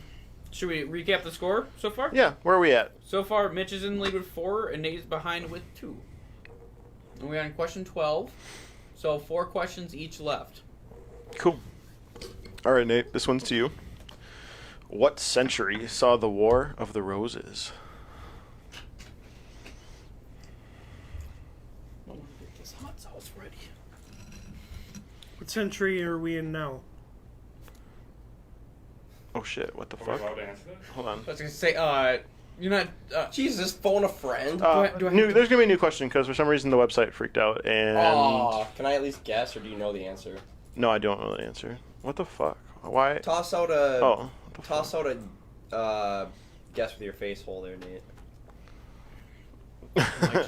Should we recap the score so far? Yeah, where are we at? So far, Mitch is in the lead with 4, and Nate is behind with 2. And we're on question 12, so 4 questions each left. Cool. All right, Nate, this one's to you. What century saw the War of the Roses? I'm gonna get this hot sauce ready. What century are we in now? Oh shit! What the Are we fuck? allowed to answer that? Hold on. I was gonna say, you're not. Jesus, phone a friend. do I have There's gonna be a new question because for some reason the website freaked out and Aw, can I at least guess, or do you know the answer? no, I don't know the answer. What the fuck? Why? Toss out a. Oh, what the Toss fuck? out a. Guess with your face hole there, Nate.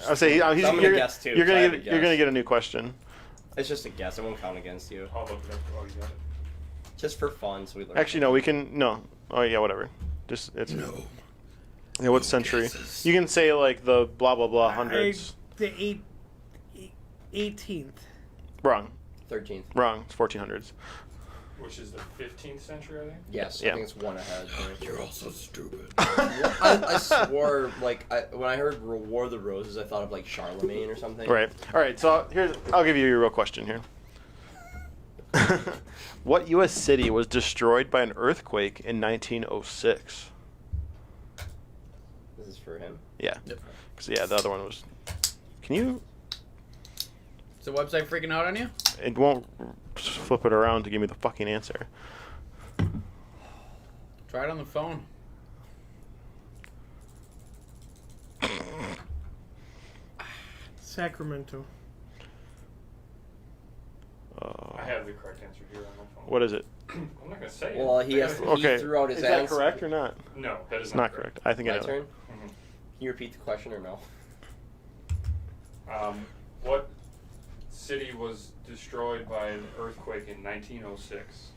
I'll say I'm gonna you're, guess, too, You're so I gonna have get, to you're gonna guess. get a new question. It's just a guess. It won't count against you. I'll look it up. Oh, you got it. Just for fun, so we learn. Actually, no, we can no. Oh yeah, whatever. Just it's no. Yeah, what century? You can say like the blah blah blah hundreds. The 18th. Wrong. 13th. Wrong. It's 1400s. Which is the 15th century, I think. Yes, Yeah. I think it's one ahead. You're also stupid. I swore, like, when I heard War of the Roses, I thought of, like, Charlemagne or something. Right. All right. So I'll give you a real question here. What U.S. city was destroyed by an earthquake in 1906? This is for him. Yeah. Yep. Because yeah, the other one was. Can you? Is the website freaking out on you? It won't flip it around to give me the fucking answer. Try it on the phone. Sacramento. I have the correct answer here on my phone. What is it? I'm not gonna say Well, it. he has to. Okay. He threw out his Is that answer. correct or not? No, that is It's not correct. I think I My know. turn. Mhm. Can you repeat the question or no? What city was destroyed by an earthquake in 1906?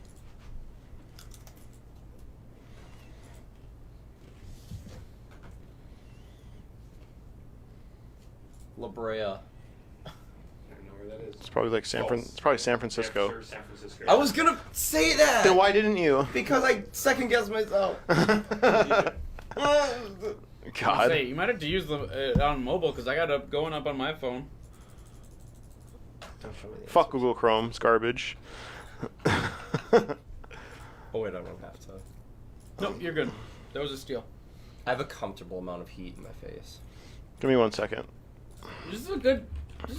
La Brea. I don't know where that is. It's probably like False. It's probably San Yeah, Francisco. sure, San Francisco. I was gonna say that. Then why didn't you? Because I second guessed myself. God. Say, you might have to use the on mobile because I got it going up on my phone. Fuck Google Chrome. It's garbage. Oh wait, I don't have to. Nope, you're good. That was a steal. I have a comfortable amount of heat in my face. Give me 1 second. This is a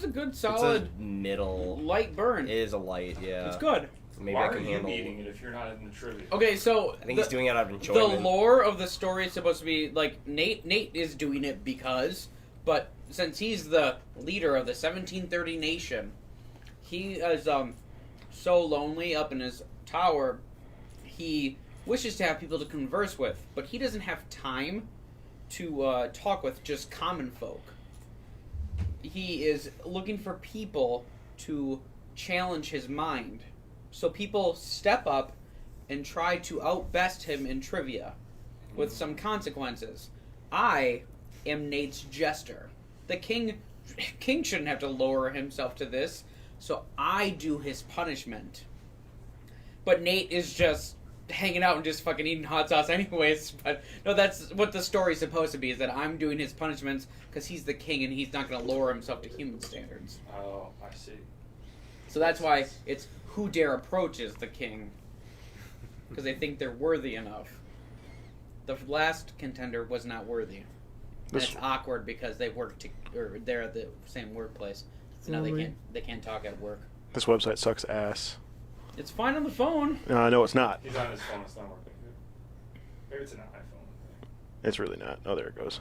good solid It's a middle. light burn. It is a light, yeah. It's good. Maybe Why I are can you handle. eating it if you're not in the trivia? Okay, so I think he's doing it out of enjoyment. the lore of the story is supposed to be like Nate is doing it because, but since he's the leader of the 1730 nation, he is so lonely up in his tower. He wishes to have people to converse with, but he doesn't have time to talk with just common folk. He is looking for people to challenge his mind. So people step up and try to outbest him in trivia with some consequences. I am Nate's jester. The king shouldn't have to lower himself to this, so I do his punishment. But Nate is just hanging out and just fucking eating hot sauce anyways. But no, that's what the story's supposed to be, is that I'm doing his punishments because he's the king and he's not going to lower himself to human standards. Oh, I see. So that's why it's who dare approaches the king, because they think they're worthy enough. The last contender was not worthy. And it's awkward because they or they're at the same workplace. So now they can't talk at work. This website sucks ass. It's fine on the phone. No, I know it's not. He's on his phone. It's not working. Maybe it's an iPhone. It's really not. Oh, there it goes.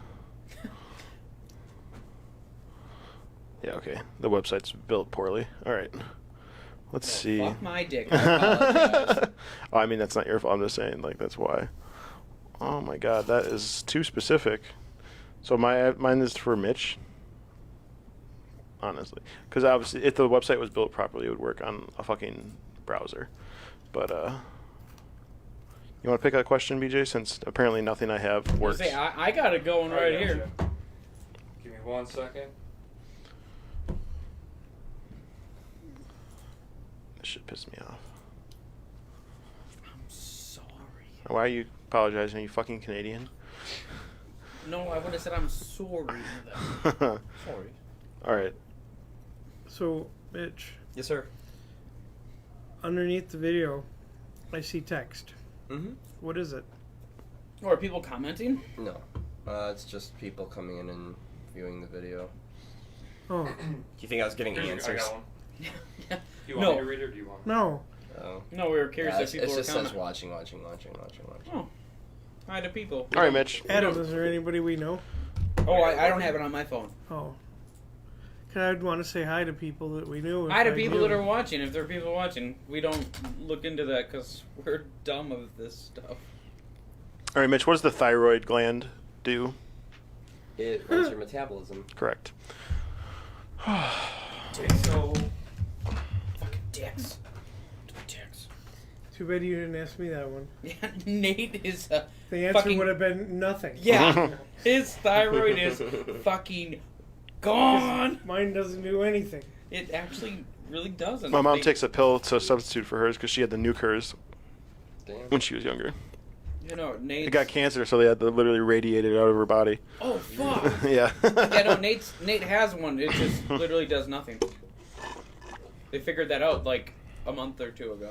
Yeah, okay. The website's built poorly. All right. Let's see. Fuck my dick. I apologize. Oh, I mean, that's not your fault. I'm just saying, like, that's why. Oh, my God. That is too specific. So mine is for Mitch. Honestly. Because obviously, if the website was built properly, it would work on a fucking browser. But, you want to pick a question, BJ? Since apparently nothing I have works. I got it going right here. Give me 1 second. This shit pissed me off. I'm sorry. Why are you apologizing? Are you fucking Canadian? No, I would have said I'm sorry. Sorry. All right. So, Mitch, Yes, sir. underneath the video, I see text. Mm-hmm. What is it? Or are people commenting? No. It's just people coming in and viewing the video. Oh, Do you think I was getting I answers? got one. Yeah. Do you want No. me to read it or do you want me? no. Oh. No, we were curious Yeah, if it people were just says commenting. watching. Oh. Hi to people. All right, Mitch. Adam, is there anybody we know? Oh, I don't have it on my phone. Oh. 'Cause I'd want to say hi to people that we knew. if Hi to I people knew. that are watching. If there are people watching, we don't look into that because we're dumb of this stuff. All right, Mitch. What does the thyroid gland do? It runs your metabolism. Correct. So, Fucking dicks. Dicks. Too bad you didn't ask me that one. Yeah, Nate is The answer Fucking- would have been nothing. yeah. His thyroid is fucking gone. Mine doesn't do anything. It actually really doesn't. My mom They- takes a pill to substitute for hers because she had to nuke hers Damn. when she was younger. You know, Nate. It got cancer, so they had to literally radiate it out of her body. Oh fuck. Yeah. Yeah, no, Nate has one. It just literally does nothing. They figured that out like a month or two ago.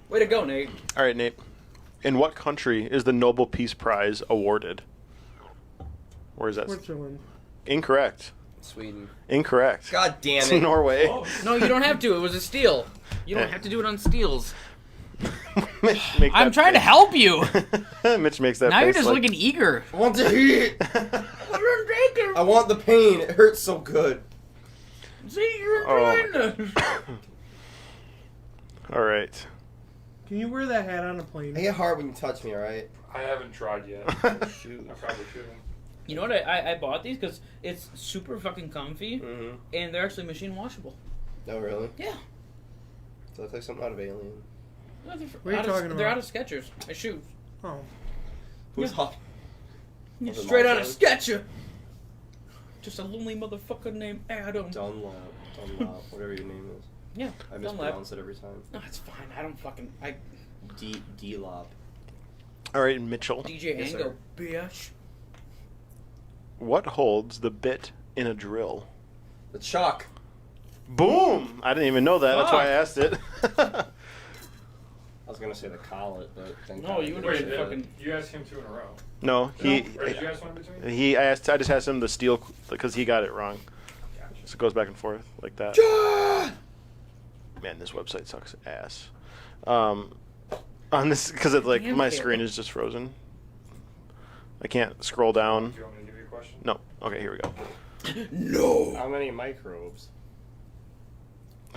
Way to go, Nate. All right, Nate. In what country is the Nobel Peace Prize awarded? Where is that? Switzerland. Incorrect. Sweden. Incorrect. God damn It's it. Norway. No, you don't have to. It was a steal. You don't Yeah. have to do it on steels. Mitch, make I'm that trying to face. help you. Mitch makes that Now you're face just like- looking eager. I want to eat. I want the pain. It hurts so good. See, you're Oh, my enjoying this. All right. Can you wear that hat on a plane? I get hard when you touch me, alright? I haven't tried yet. Shoot. I probably shouldn't. You know what? I bought these because it's super fucking comfy, Mm-hmm. and they're actually machine washable. Oh, really? Yeah. So it's like something out of Alien. What are you talking They're about? out of Skechers. My shoes. Oh. Who's Yeah. hot? Yeah, Of the straight out of Martian? Sketcher. Just a lonely motherfucker named Adam. Dunlop, whatever your name is. Yeah, I Dunlap. mispronounce it every time. No, it's fine. I don't fucking. D-Lop. All right, Mitchell. DJ Yes, Ango, sir. bitch. What holds the bit in a drill? The chalk. Boom! I didn't even know that. That's why I Fuck. asked it. I was gonna say the collet, but thank No, God you I would've didn't been say fucking- You asked him 2 in a row. No, he. Or did you ask one between? I just asked him the steal because he got it wrong. Gotcha. So it goes back and forth like that. Man, this website sucks ass. On this because it's like Damn my it. screen is just frozen. I can't scroll down. Do you want me to give you a question? No. Okay, here we go. No. How many microbes?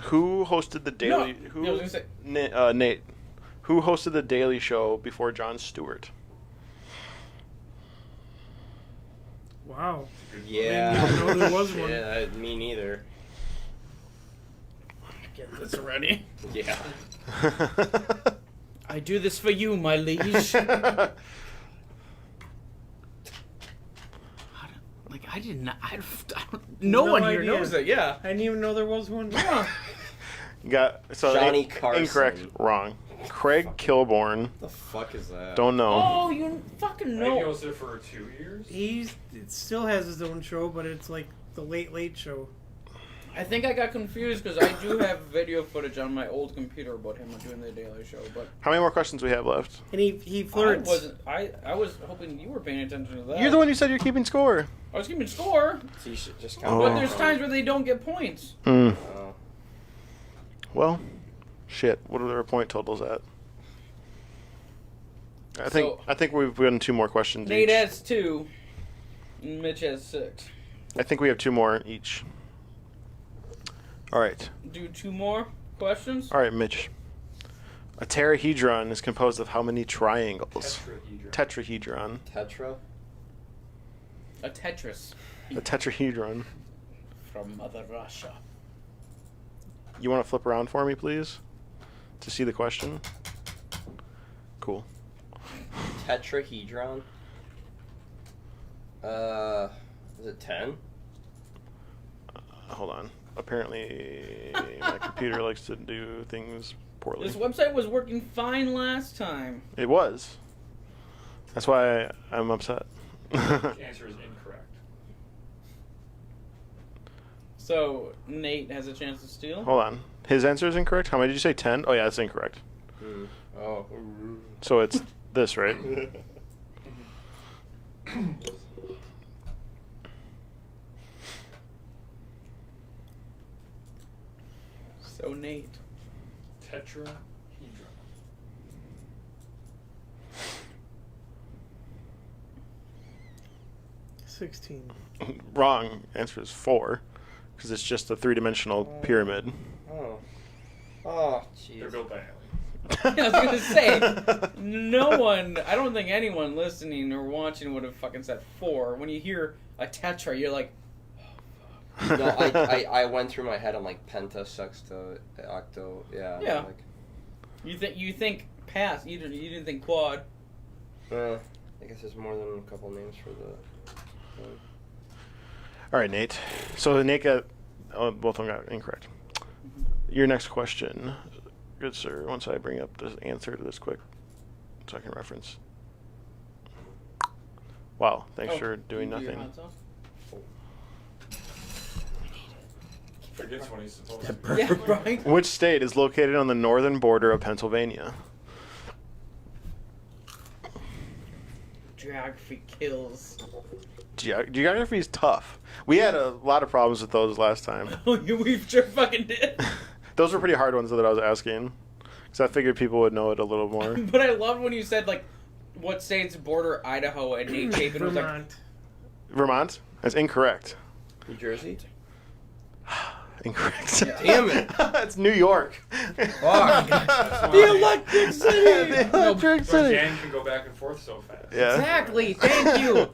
Who hosted the Daily? No. Who? Yeah, I was gonna say- Nate. Who hosted the Daily Show before Jon Stewart? Wow. Yeah. I didn't know there was one. Yeah, me neither. Get this already. Yeah. I do this for you, my liege. Like, I did not. No one here idea. knows it, yeah. I didn't even know there was one. Yeah. You got Johnny Carson. Incorrect. Wrong. Craig Kilborn. The fuck is that? Don't know. Oh, you fucking I think he know. was there for 2 years. It still has his own show, but it's like the Late Late Show. I think I got confused because I do have video footage on my old computer about him doing the Daily Show, but How many more questions we have left? And he flirts. I was hoping you were paying attention to that. You're the one who said you're keeping score. I was keeping score, So you should just Oh. count. but there's times where they don't get points. Hmm. Oh. Well, shit. What are our point totals at? I think we've done 2 more questions Nate each. has 2, and Mitch has 6. I think we have 2 more each. All right. Do 2 more questions? All right, Mitch. A tetrahedron is composed of how many triangles? Tetrahedron. Tetrahedron. Tetra. A Tetris A tetrahedron. from Mother Russia. You want to flip around for me, please? To see the question? Cool. Tetrahedron. Is it 10? Hold on. Apparently, my computer likes to do things poorly. This website was working fine last time. It was. That's why I'm upset. The answer is incorrect. So Nate has a chance to steal. Hold on. His answer is incorrect? How many did you say? 10? Oh, yeah, that's incorrect. Oh. So it's this, right? So Nate. Tetrahedron. 16. Wrong. Answer is 4. Because it's just a 3-dimensional pyramid. Oh. Oh, They're jeez. built by aliens. I was gonna say, no one, I don't think anyone listening or watching would have fucking said 4. When you hear a tetra, you're like, No, I went through my head. I'm like penta, sexta, octo. Yeah. Yeah. Like, you think pass, you didn't think quad. I guess there's more than a couple names for the. All right, Nate. So Nate got both of them got incorrect. Your next question, good sir. Once I bring up the answer to this quick, so I can reference. Wow, thanks for doing you do your nothing. hot sauce? Forgets when he's supposed to. Yeah, right. Which state is located on the northern border of Pennsylvania? Geography kills. Geography is tough. We had a lot of problems with those last time. We sure fucking did. Those were pretty hard ones that I was asking, because I figured people would know it a little more. But I loved when you said like, what states border Idaho, and Nate Chapin was like, Vermont. Vermont? That's incorrect. New Jersey. Incorrect. Damn it. It's New York. Fuck. The electric city. The electric But city. Dan can go back and forth so fast. Yeah. exactly. Thank you.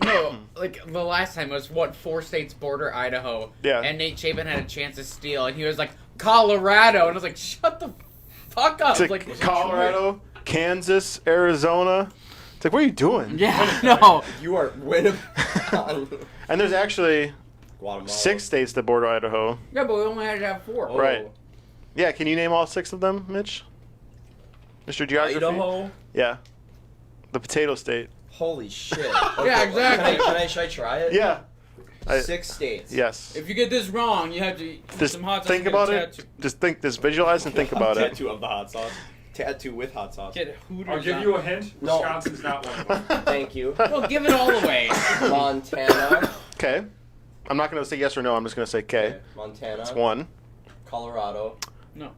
No, like the last time was what 4 states border Idaho. Yeah. And Nate Chapin had a chance to steal, and he was like Colorado, and I was like, shut the fuck up. It's Like like Colorado, Kansas, Arizona. It's like, what are you doing? Yeah, no. You are winning. And there's actually Guatemala. 6 states that border Idaho. Yeah, but we only had to have 4. Oh. Right. Yeah, can you name all 6 of them, Mitch? Mr. Geography? Idaho. Yeah. The potato state. Holy shit. Yeah, exactly. Should I try it? Yeah. 6 states. Yes. If you get this wrong, you have to eat Just some hot sauce. think and get a about it. tattoo. Just visualize and think about it. Tattoo of the hot sauce. Tattoo with hot sauce. Get Hooters. I'll give on. you a hint. No. Wisconsin's not one of them. Thank you. Well, give it all away. Montana. Okay. I'm not going to say yes or no. I'm just going to say K. Okay, Montana. It's 1. Colorado. No.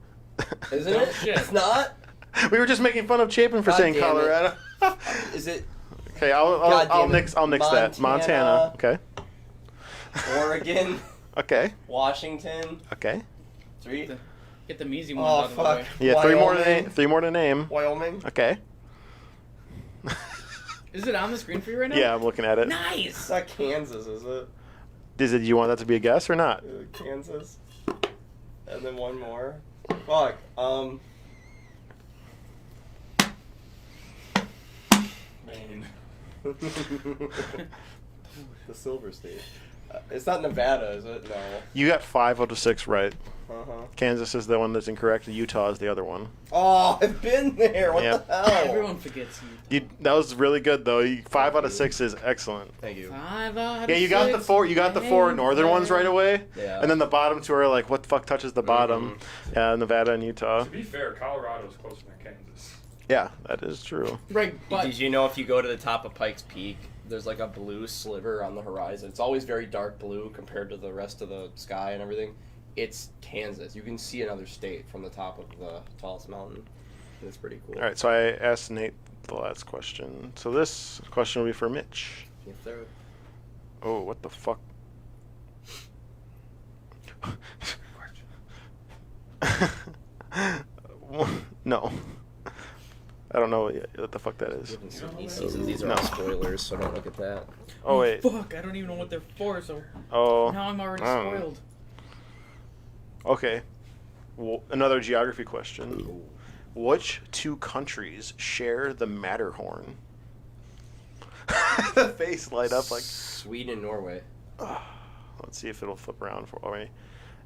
Isn't Oh, it? shit. It's not? We were just making fun of Chapin for God saying damn it. Colorado. Is it Okay, God I'll damn it. nix that. Montana. Okay. Oregon? Okay. Washington? Okay. 3? Get the easy ones Oh, out of the way. fuck. Yeah, 3 more to Wyoming. name. 3 more to name. Wyoming? Okay. Is it on the screen for you right now? Yeah, I'm looking at it. It's Nice. not Kansas, is it? Do you want that to be a guess or not? Kansas? And then one more. Fuck. Maine. The Silver State. It's not Nevada, is it? No. You got 5 out of 6 right. Uh-huh. Kansas is the one that's incorrect. Utah is the other one. Oh, I've been there. What Yep. the hell? Everyone forgets you. That was really good though. 5 out of 6 is excellent. Thank you. 5 out Yeah, of you got the 6. 4. You got the 4 northern ones right away. Yeah. And then the bottom 2 are like, what the fuck touches the bottom? Yeah, Nevada and Utah. To be fair, Colorado's closer than Kansas. Yeah, that is true. Right, but Did you know if you go to the top of Pikes Peak, there's like a blue sliver on the horizon? It's always very dark blue compared to the rest of the sky and everything. It's Kansas. You can see another state from the top of the tallest mountain. It's pretty cool. All right, so I asked Nate the last question. So this question will be for Mitch. If they're- Oh, what the fuck? No. I don't know what the fuck that is. These are all spoilers, so don't look at that. Oh, wait. fuck, I don't even know what they're for, so Oh. now I'm already I don't know. spoiled. Okay. Well, another geography question. Which 2 countries share the Matterhorn? The face light up like. Sweden and Norway. Let's see if it'll flip around for me.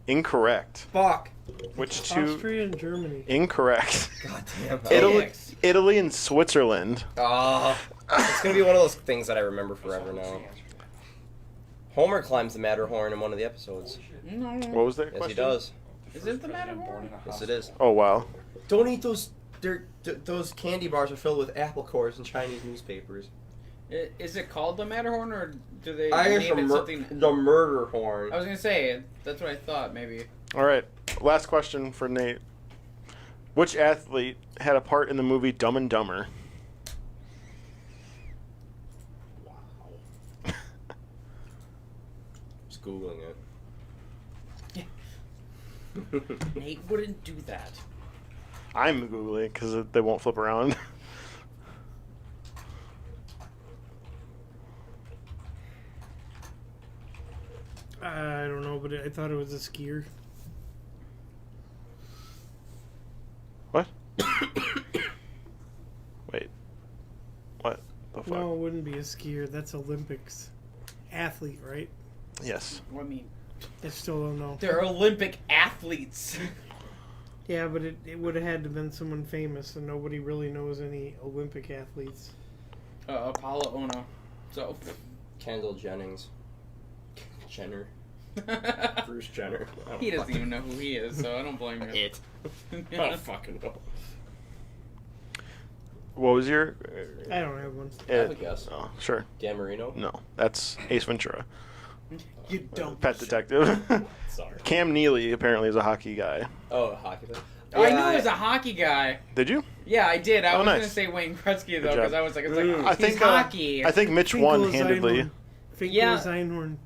Incorrect. Fuck. Which 2? Austria and Germany. Incorrect. God damn. Italy and Switzerland. Oh, it's gonna be one of those things that I remember forever now. Homer climbs the Matterhorn in one of the episodes. No. What was that Yes, question? he does. Is it the Matterhorn? Yes, it is. Oh wow. Don't eat those. Those candy bars are filled with apple cores in Chinese newspapers. Is it called the Matterhorn, or do they I guess name it something? the murder horn. I was gonna say that's what I thought. Maybe. All right. Last question for Nate. Which athlete had a part in the movie Dumb and Dumber? Just googling it. Nate wouldn't do that. I'm googling because they won't flip around. I don't know, but I thought it was a skier. What? Wait. What the fuck? No, it wouldn't be a skier. That's Olympics. Athlete, right? Yes. I mean, I still don't know. they're Olympic athletes. Yeah, but it would have had to have been someone famous, and nobody really knows any Olympic athletes. Apollo Ono. So. Kendall Jennings. Jenner. Bruce Jenner. He doesn't even know who he is, so I don't blame him. It. I don't fucking know. What was your? I don't have one. I have a guess. Oh, sure. Dan Marino? No, that's Ace Ventura. You don't. Pet Detective. Sorry. Cam Neely apparently is a hockey guy. Oh, hockey player? I knew he was a hockey guy. Did you? Yeah, I did. I Oh, was nice. gonna say Wayne Gretzky though, job. because I was like, it's like Mm. I he's think hockey. I think Mitch Finkel won is handedly. Einhorn. Finkel Yeah. is Einhorn.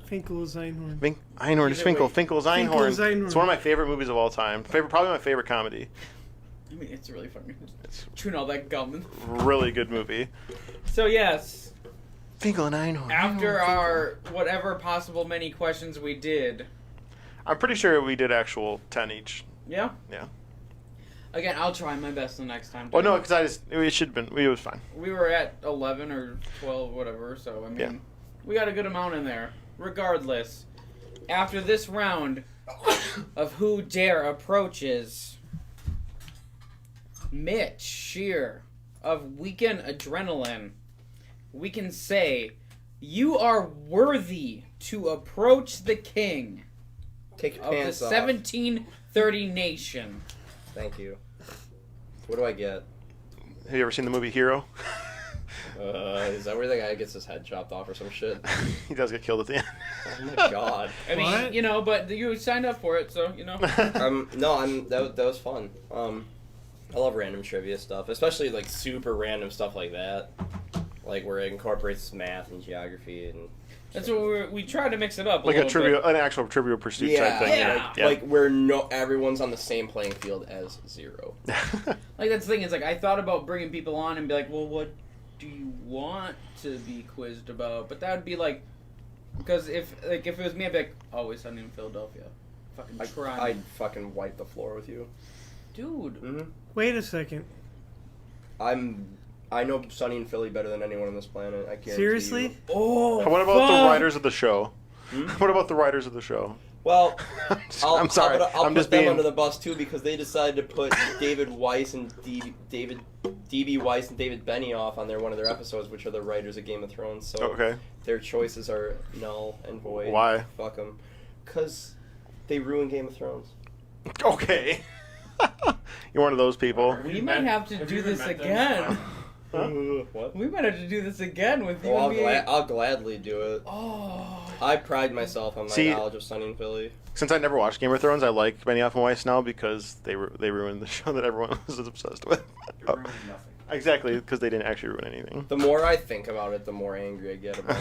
Finkel is Einhorn. Einhorn is Either Finkel. way. Finkel's Finkel Einhorn. is Einhorn. It's one of my favorite movies of all time. Probably my favorite comedy. I mean, it's really fucking It's chewing all that gum. a really good movie. So yes, Finkel and Einhorn. after our whatever possible many questions we did, I'm pretty sure we did actual 10 each. yeah. Yeah. Again, I'll try my best the next time. Oh no, because it should have been. It was fine. We were at 11 or 12, whatever. So I mean, Yeah. we got a good amount in there. Regardless, after this round of Who Dare approaches, Mitch Scheer of Weekend Adrenaline, we can say you are worthy to approach the king Take your of the pants off. 1730 nation. Thank you. What do I get? Have you ever seen the movie Hero? Is that where the guy gets his head chopped off or some shit? He does get killed at the end. Oh my god. I mean, What? you know, but you signed up for it, so you know. That was fun. I love random trivia stuff, especially like super random stuff like that, like where it incorporates math and geography and. That's what we tried to mix it up. Like little bit. an actual Trivial Pursuit Yeah, type thing. yeah. like where everyone's on the same playing field as zero. Like that's the thing is like I thought about bringing people on and be like, well, what do you want to be quizzed about? But that would be like, because if it was me, I'd be like, Always Sunny in Philadelphia. Fucking try. I'd fucking wipe the floor with you. Dude. Mm-hmm. Wait a second. I know Sunny and Philly better than anyone on this planet. I guarantee Seriously? you. Oh, What about the fuck. writers of the show? Hmm? What about the writers of the show? Well, I'm sorry. I'll I'm put just them being. under the bus too because they decided to put David Weiss and DB Weiss and David Benioff on one of their episodes, which are the writers of Game of Thrones. So Okay. their choices are null and void. Why? Fuck them. Because they ruin Game of Thrones. Okay. You're one of those people. We might have to do this again. What? We might have to do this again with you Oh, and me. I'll gladly do it. Oh. I pride myself on my See- knowledge of Sunny and Philly. Since I never watched Game of Thrones, I like Benioff and Weiss now because they ruined the show that everyone was obsessed with. You're ruining nothing. Exactly, because they didn't actually ruin anything. The more I think about it, the more angry I get about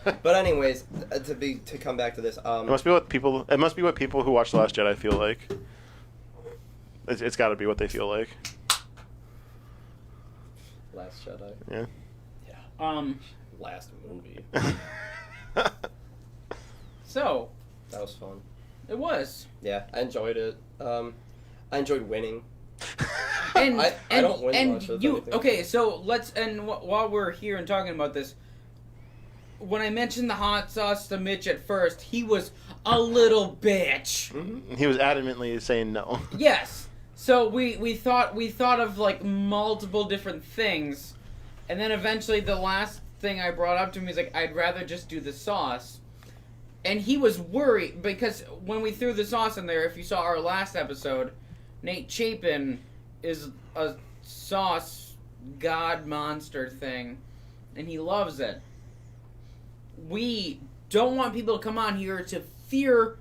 it. But anyways, to come back to this, It must be what people. It must be what people who watch The Last Jedi feel like. It's got to be what they feel like. Last Jedi. Yeah. Last movie. So, That was fun. it was. Yeah, I enjoyed it. I enjoyed winning. And I don't win and much, that's you anything. okay? So let's while we're here and talking about this, when I mentioned the hot sauce to Mitch at first, he was a little bitch. Mm-hmm. He was adamantly saying no. Yes. So we thought of like multiple different things, and then eventually the last thing I brought up to him is like, I'd rather just do the sauce. And he was worried because when we threw the sauce in there, if you saw our last episode, Nate Chapin is a sauce god monster thing, and he loves it. We don't want people to come on here to fear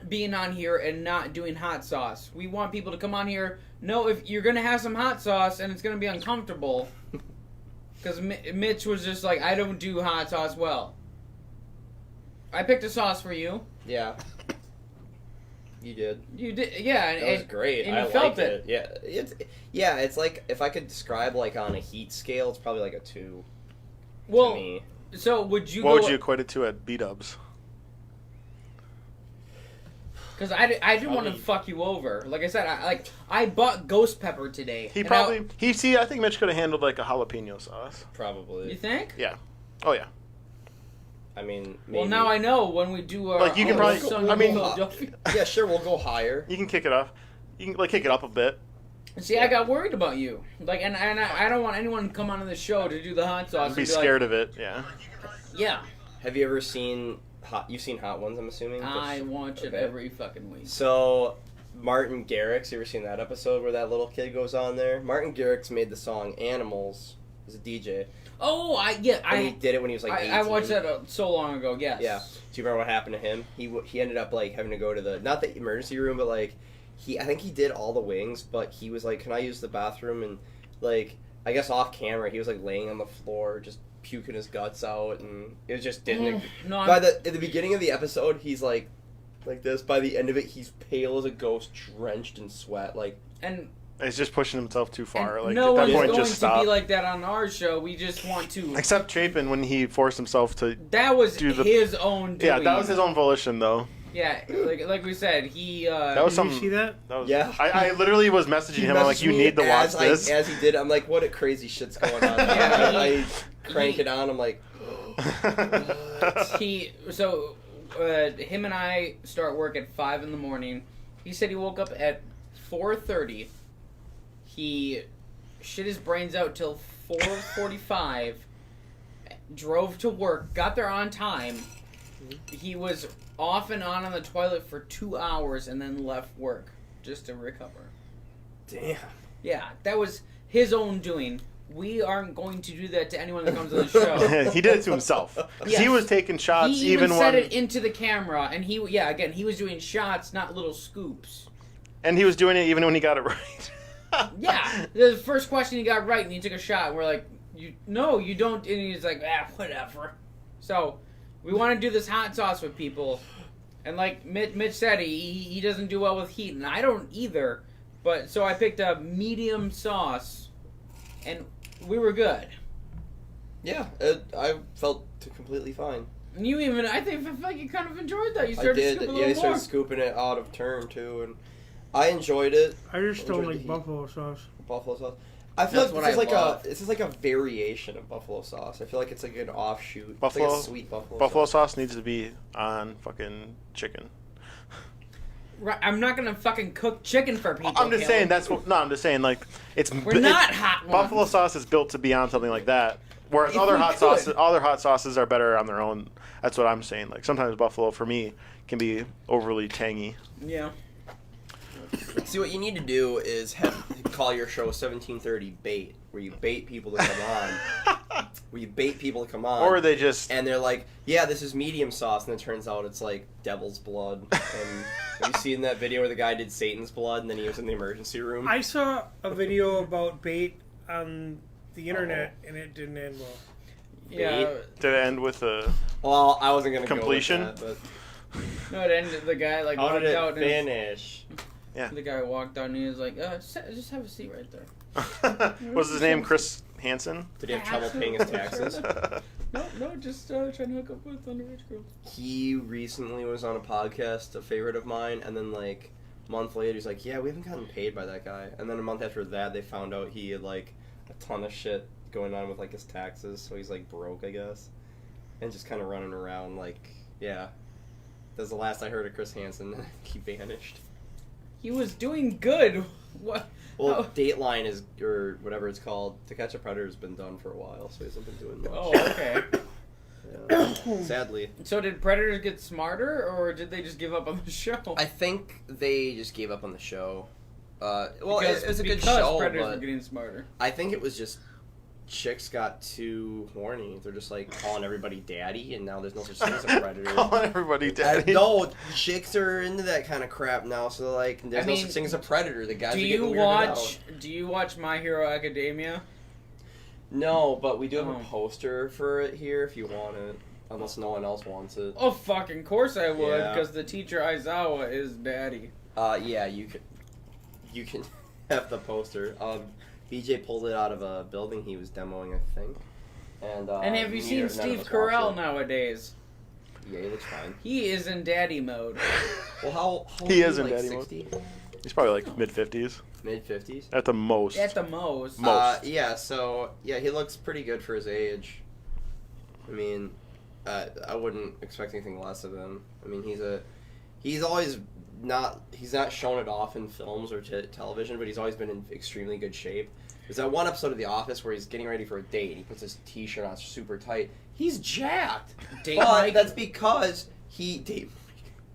being on here and not doing hot sauce. We want people to come on here, know if you're going to have some hot sauce and it's going to be uncomfortable. Because Mitch was just like, I don't do hot sauce well. I picked a sauce for you. Yeah. You did. You did, yeah. That was great. And you I felt liked it. Yeah, it's like if I could describe like on a heat scale, it's probably like a 2 Well, to me. so would you What go... would you equate it to at B-dubs? Because I didn't want to Probably- fuck you over. Like I said, I bought ghost pepper today. He and probably I think Mitch could have handled like a jalapeno sauce. Probably. You think? Yeah. Oh yeah. I mean, maybe. Well, now I know when we do our... Like, you can probably- Sunny I mean- Philadelphia. Yeah, sure, we'll go higher. You can kick it off. You can like kick it up a bit. See, I got worried about you. Like, and I don't want anyone to come onto the show to do the hot sauce. Be and scared of it. Yeah. Yeah. Have you ever seen You've seen Hot Ones, I'm assuming? I watch it Okay. every fucking week. So, Martin Garrix, you ever seen that episode where that little kid goes on there? Martin Garrix made the song Animals. He's a DJ. Oh, And he did it when he was like 18. I watched that so long ago. Yes. Yeah. Do you remember what happened to him? He ended up like having to go to not the emergency room, but like I think he did all the wings, but he was like, "Can I use the bathroom?" And like I guess off camera, he was like laying on the floor, just puking his guts out, and it just didn't. No, At the beginning of the episode, he's like this. By the end of it, he's pale as a ghost, drenched in sweat. and He's just pushing himself too far. Like no at that one's point, going just to stop. be like that on our show. We just want to. Except Chapin when he forced himself to. That was do the- his own doing. Yeah, that was his own volition though. Yeah, like we said, he. That was Did you something. see that? That was, Yeah. I literally was messaging He him. I'm like, messaged you me need to watch this. as he did. I'm like, what a crazy shit's going on. Yeah, I crank it on. I'm like, Him and I start work at 5 in the morning. He said he woke up at 4:30. He shit his brains out till 4:45. Drove to work, got there on time. He was off and on the toilet for 2 hours and then left work just to recover. damn. Yeah, that was his own doing. We aren't going to do that to anyone that comes on the show. He did it to himself. 'Cause Yes. He was taking shots He even when said it into the camera, and he was doing shots, not little scoops. and he was doing it even when he got it right. Yeah, the first question he got right, and he took a shot. And we're like, you don't, and he's like, whatever. So we want to do this hot sauce with people, and like Mitch said, he doesn't do well with heat, and I don't either. But so I picked a medium sauce, and we were good. Yeah, I felt completely fine. I feel like you kind of enjoyed that. You I started did. scooping a Yeah, little I started more. scooping it out of turn too, and I enjoyed it. I just don't Enjoyed the like heat. buffalo sauce. Buffalo sauce. I feel That's like what I this is like a variation of buffalo sauce. I feel like it's like an offshoot. It's Buffalo- like a sweet buffalo. Buffalo sauce. sauce needs to be on fucking chicken. Right, I'm not gonna fucking cook chicken for people. I'm just Caleb. saying that's what. No, I'm just saying like it's. We're not hot ones. Buffalo sauce is built to be on something like that. Whereas If other we hot sauces are better on their own. That's what I'm saying. Like sometimes buffalo for me can be overly tangy. Yeah. See, what you need to do is call your show 1730 Bait, where you bait people to come on. Or they just. And they're like, yeah, this is medium sauce, and it turns out it's like devil's blood. And have you seen that video where the guy did Satan's blood, and then he was in the emergency room? I saw a video about bait on the internet, and it didn't end well. Yeah. Did it end with a? Well, I wasn't gonna Completion? go with that, No, it ended. The guy like but how walked did out it and finish? the guy walked out and he was like, just have a seat right there. Was his name Chris Hansen? Did he have trouble paying his taxes? No, just trying to hook up with underage girls. He recently was on a podcast, a favorite of mine, and then like a month later he's like, yeah, we haven't gotten paid by that guy. And then a month after that they found out he had like a ton of shit going on with like his taxes, so he's like broke, I guess. And just kind of running around like, yeah. That's the last I heard of Chris Hansen. He vanished. He was doing good. What? Well, Oh. Dateline is, or whatever it's called, To Catch a Predator has been done for a while, so he hasn't been doing much. Oh, okay. Yeah. Sadly. So did Predators get smarter, or did they just give up on the show? I think they just gave up on the show. Well, because, it was a good because show, Predators but were getting smarter. I think it was just chicks got too horny. They're just like calling everybody daddy, and now there's no such thing as a predator. Calling everybody daddy. No, chicks are into that kind of crap now. So like, there's no such thing as a predator. The guys are getting weirded out. Do you watch My Hero Academia? No, but we do have Oh. a poster for it here if you want it. Unless no one else wants it. Oh, fucking course I would, Yeah. because the teacher Aizawa is daddy. Yeah, you can have the poster. BJ pulled it out of a building he was demoing, I think. And have you seen none of Steve us Carell watched it. nowadays? Yeah, he looks fine. He is in daddy mode. Well, how He old is in like daddy mode. 60? He's probably like mid-50s. Mid-50s? At the most. At the most. Most. Yeah, so, yeah, he looks pretty good for his age. I mean, I wouldn't expect anything less of him. I mean, he's not shown it off in films or television, but he's always been in extremely good shape. There's that one episode of The Office where he's getting ready for a date, and he puts his t-shirt on super tight. He's jacked! Date But Mike. that's because Date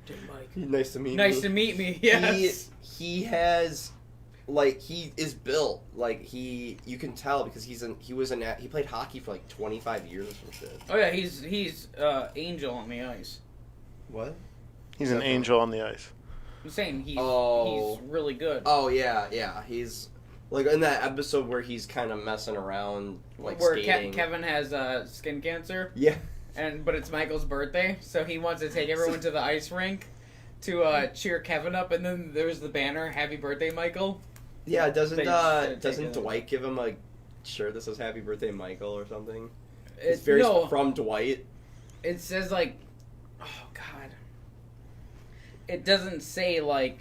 Mike. Nice to meet you. Nice to meet me. Yes. He has, like, he is built, like, you can tell because he played hockey for like 25 years or some shit. Oh yeah, he's Angel on the ice. What? He's an angel on the ice. I'm saying he's really good. Oh yeah, he's like in that episode where he's kind of messing around, like where skating. Kevin has skin cancer. Yeah. But it's Michael's birthday, so he wants to take everyone to the ice rink to cheer Kevin up, and then there's the banner, "Happy Birthday, Michael." Yeah, doesn't They just doesn't take it. Dwight give him a shirt that says "Happy Birthday, Michael" or something? It's It's very no, from Dwight. it says like, oh god, it doesn't say like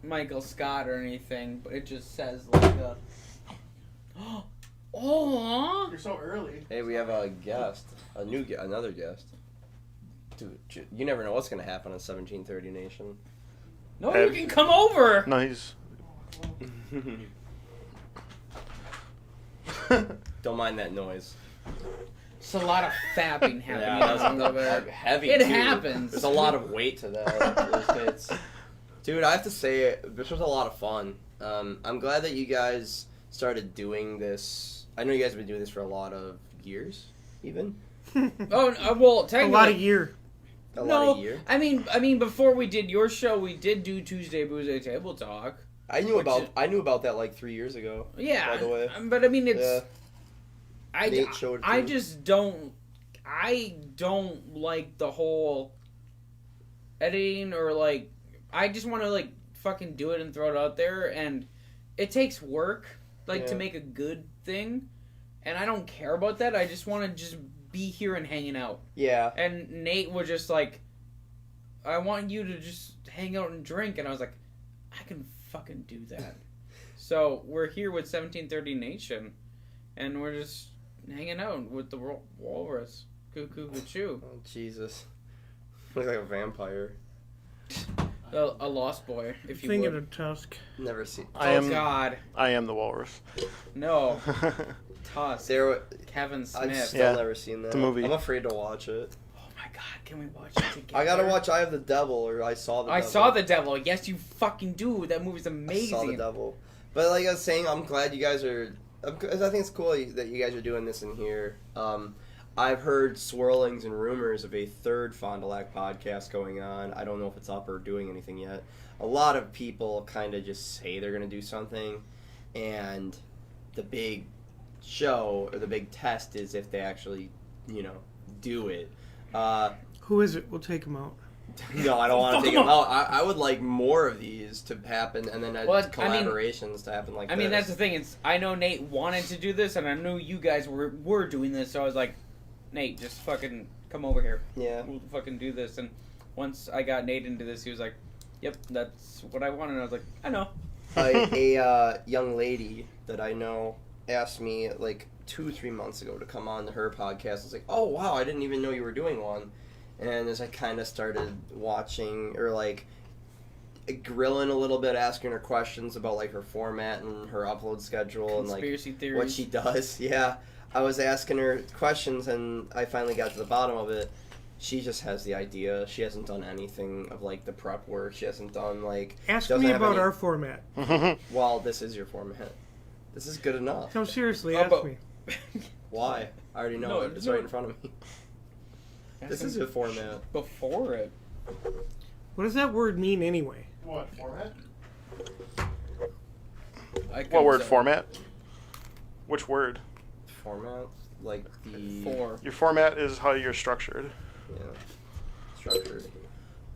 Michael Scott or anything, but it just says like oh. You're so early. Hey, we have a guest, another guest. Dude, you never know what's gonna happen on 1730 Nation. No, you can come over. No, he's. Don't mind that noise. It's a lot of fapping happening Yeah, over there. that's heavy. It too. happens. There's a lot of weight to that. Dude, I have to say, this was a lot of fun. I'm glad that you guys started doing this. I know you guys have been doing this for a lot of years, even. Oh well, A technically, lot of year. A lot of years. I mean, before we did your show, we did do Tuesday Booze Table Talk. I knew about that like 3 years ago. Yeah, By the way. but I mean, it's Yeah. Nate I showed it I too. just don't like the whole editing or like I just want to like fucking do it and throw it out there, and it takes work to Yeah. make a good thing, and I don't care about that. I just want to just be here and hanging out. Yeah. And Nate was just like, I want you to just hang out and drink. And I was like, I can fucking do that. So we're here with 1730 Nation, and we're just hanging out with the walrus. Cuckoo, choo. Oh, Jesus. Looks like a vampire. A lost boy, if you Thinking would. of Tusk. Never seen. God. I am the walrus. No. Tusk. There, Kevin I've Smith. still Yeah. never seen that. It's a movie. I'm afraid to watch it. Oh my God, can we watch it together? I gotta watch I Have the Devil, or I Saw the I Devil. saw the devil. Yes, you fucking do. That movie's I Saw the amazing. Devil. But like I was saying, I'm glad you guys are... I think it's cool that you guys are doing this in here. I've heard swirlings and rumors of a third Fond du Lac podcast going on. I don't know if it's up or doing anything yet. A lot of people kind of just say they're going to do something, and the big show or the big test is if they actually, do it. Who is it? We'll take him out. No, I don't want Fuck to take 'em them out. I would like more of these to happen, and then collaborations to happen like I mean, this. that's the thing. I know Nate wanted to do this, and I knew you guys were doing this, so I was like, Nate, just fucking come over here. Yeah. We'll fucking do this. And once I got Nate into this, he was like, yep, that's what I wanted. And I was like, I know. A young lady that I know asked me like 2-3 months ago to come on to her podcast. I was like, oh wow, I didn't even know you were doing one. And as I kind of started watching or like grilling a little bit, asking her questions about like her format and her upload schedule and like Conspiracy theories. what she does, yeah, I was asking her questions and I finally got to the bottom of it. She just has the idea. She hasn't done anything of like the prep work. She hasn't done like. Ask doesn't me have about any- our format. Well, this is your format. This is good enough. No, seriously, Oh, ask but- me. Why? I already know No, it. It's no. right in front of me. This is your format. Before it. What does that word mean anyway? What, format? What word? Format? Which word? Format, like the Four. Your format is how you're structured. yeah, structured.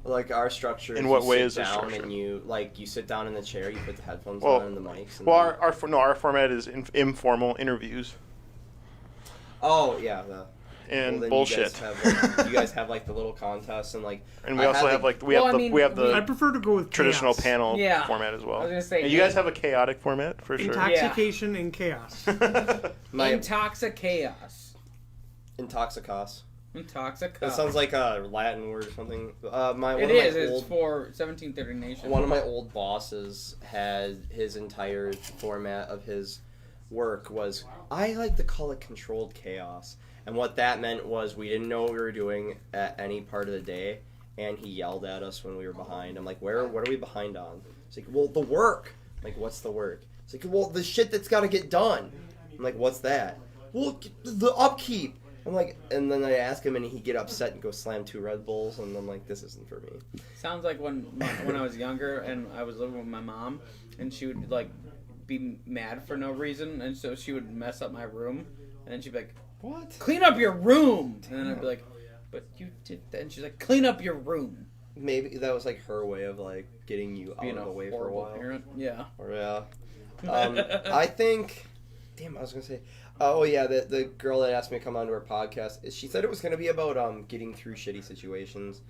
Like our structure. In is what you way sit is it down structured? and you sit down in the chair, you put the headphones Well, on and the mics. And Well, then- our format is informal interviews oh yeah, the, and then bullshit. You guys have like the little contests and like. And we I also had have the- like we Well, have I the mean, we have the I prefer to go with traditional chaos. panel Yeah. format as well. I was gonna say, And you guys have a chaotic format for sure. Intoxication and chaos. my Intoxicchaos. intoxicos. Intoxicos. That sounds like a Latin word or something. It is. It's for 1730 Nation. One of my old bosses had his entire format of his work was, I like to call it controlled chaos. And what that meant was we didn't know what we were doing at any part of the day, and he yelled at us when we were behind. I'm like, what are we behind on? It's like, well, the work. I'm like, what's the work? It's like, well, the shit that's got to get done. I'm like, what's that? Well, the upkeep. I'm like, and then I ask him, and he'd get upset and go slam 2 Red Bulls, and I'm like, this isn't for me. Sounds like when I was younger and I was living with my mom, and she would like be mad for no reason, and so she would mess up my room, and then she'd be like, What? "Clean up your room," and then I'd be like, "But you did that," and she's like, "Clean up your room." Maybe that was like her way of like getting you out Being of a the way for a horrible while. parent. Yeah. Or yeah. I think. Damn, I was gonna say. Oh yeah, the girl that asked me to come onto her podcast, she said it was gonna be about getting through shitty situations,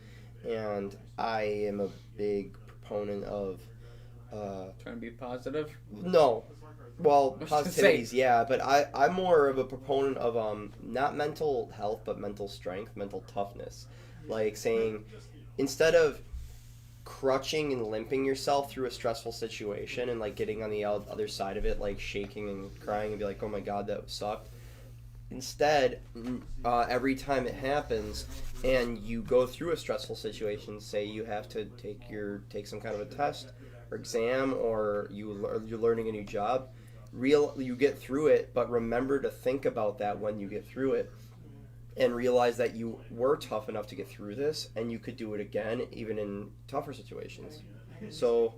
and I am a big proponent of. Trying to be positive. No. Well, I was gonna say- positivities, yeah, but I'm more of a proponent of not mental health, but mental strength, mental toughness. Like saying, instead of crutching and limping yourself through a stressful situation and like getting on the other side of it, like shaking and crying and be like, oh my god, that sucked. Instead, every time it happens and you go through a stressful situation, say you have to take some kind of a test or exam, or you're learning a new job, you get through it, but remember to think about that when you get through it, and realize that you were tough enough to get through this, and you could do it again, even in tougher situations. So,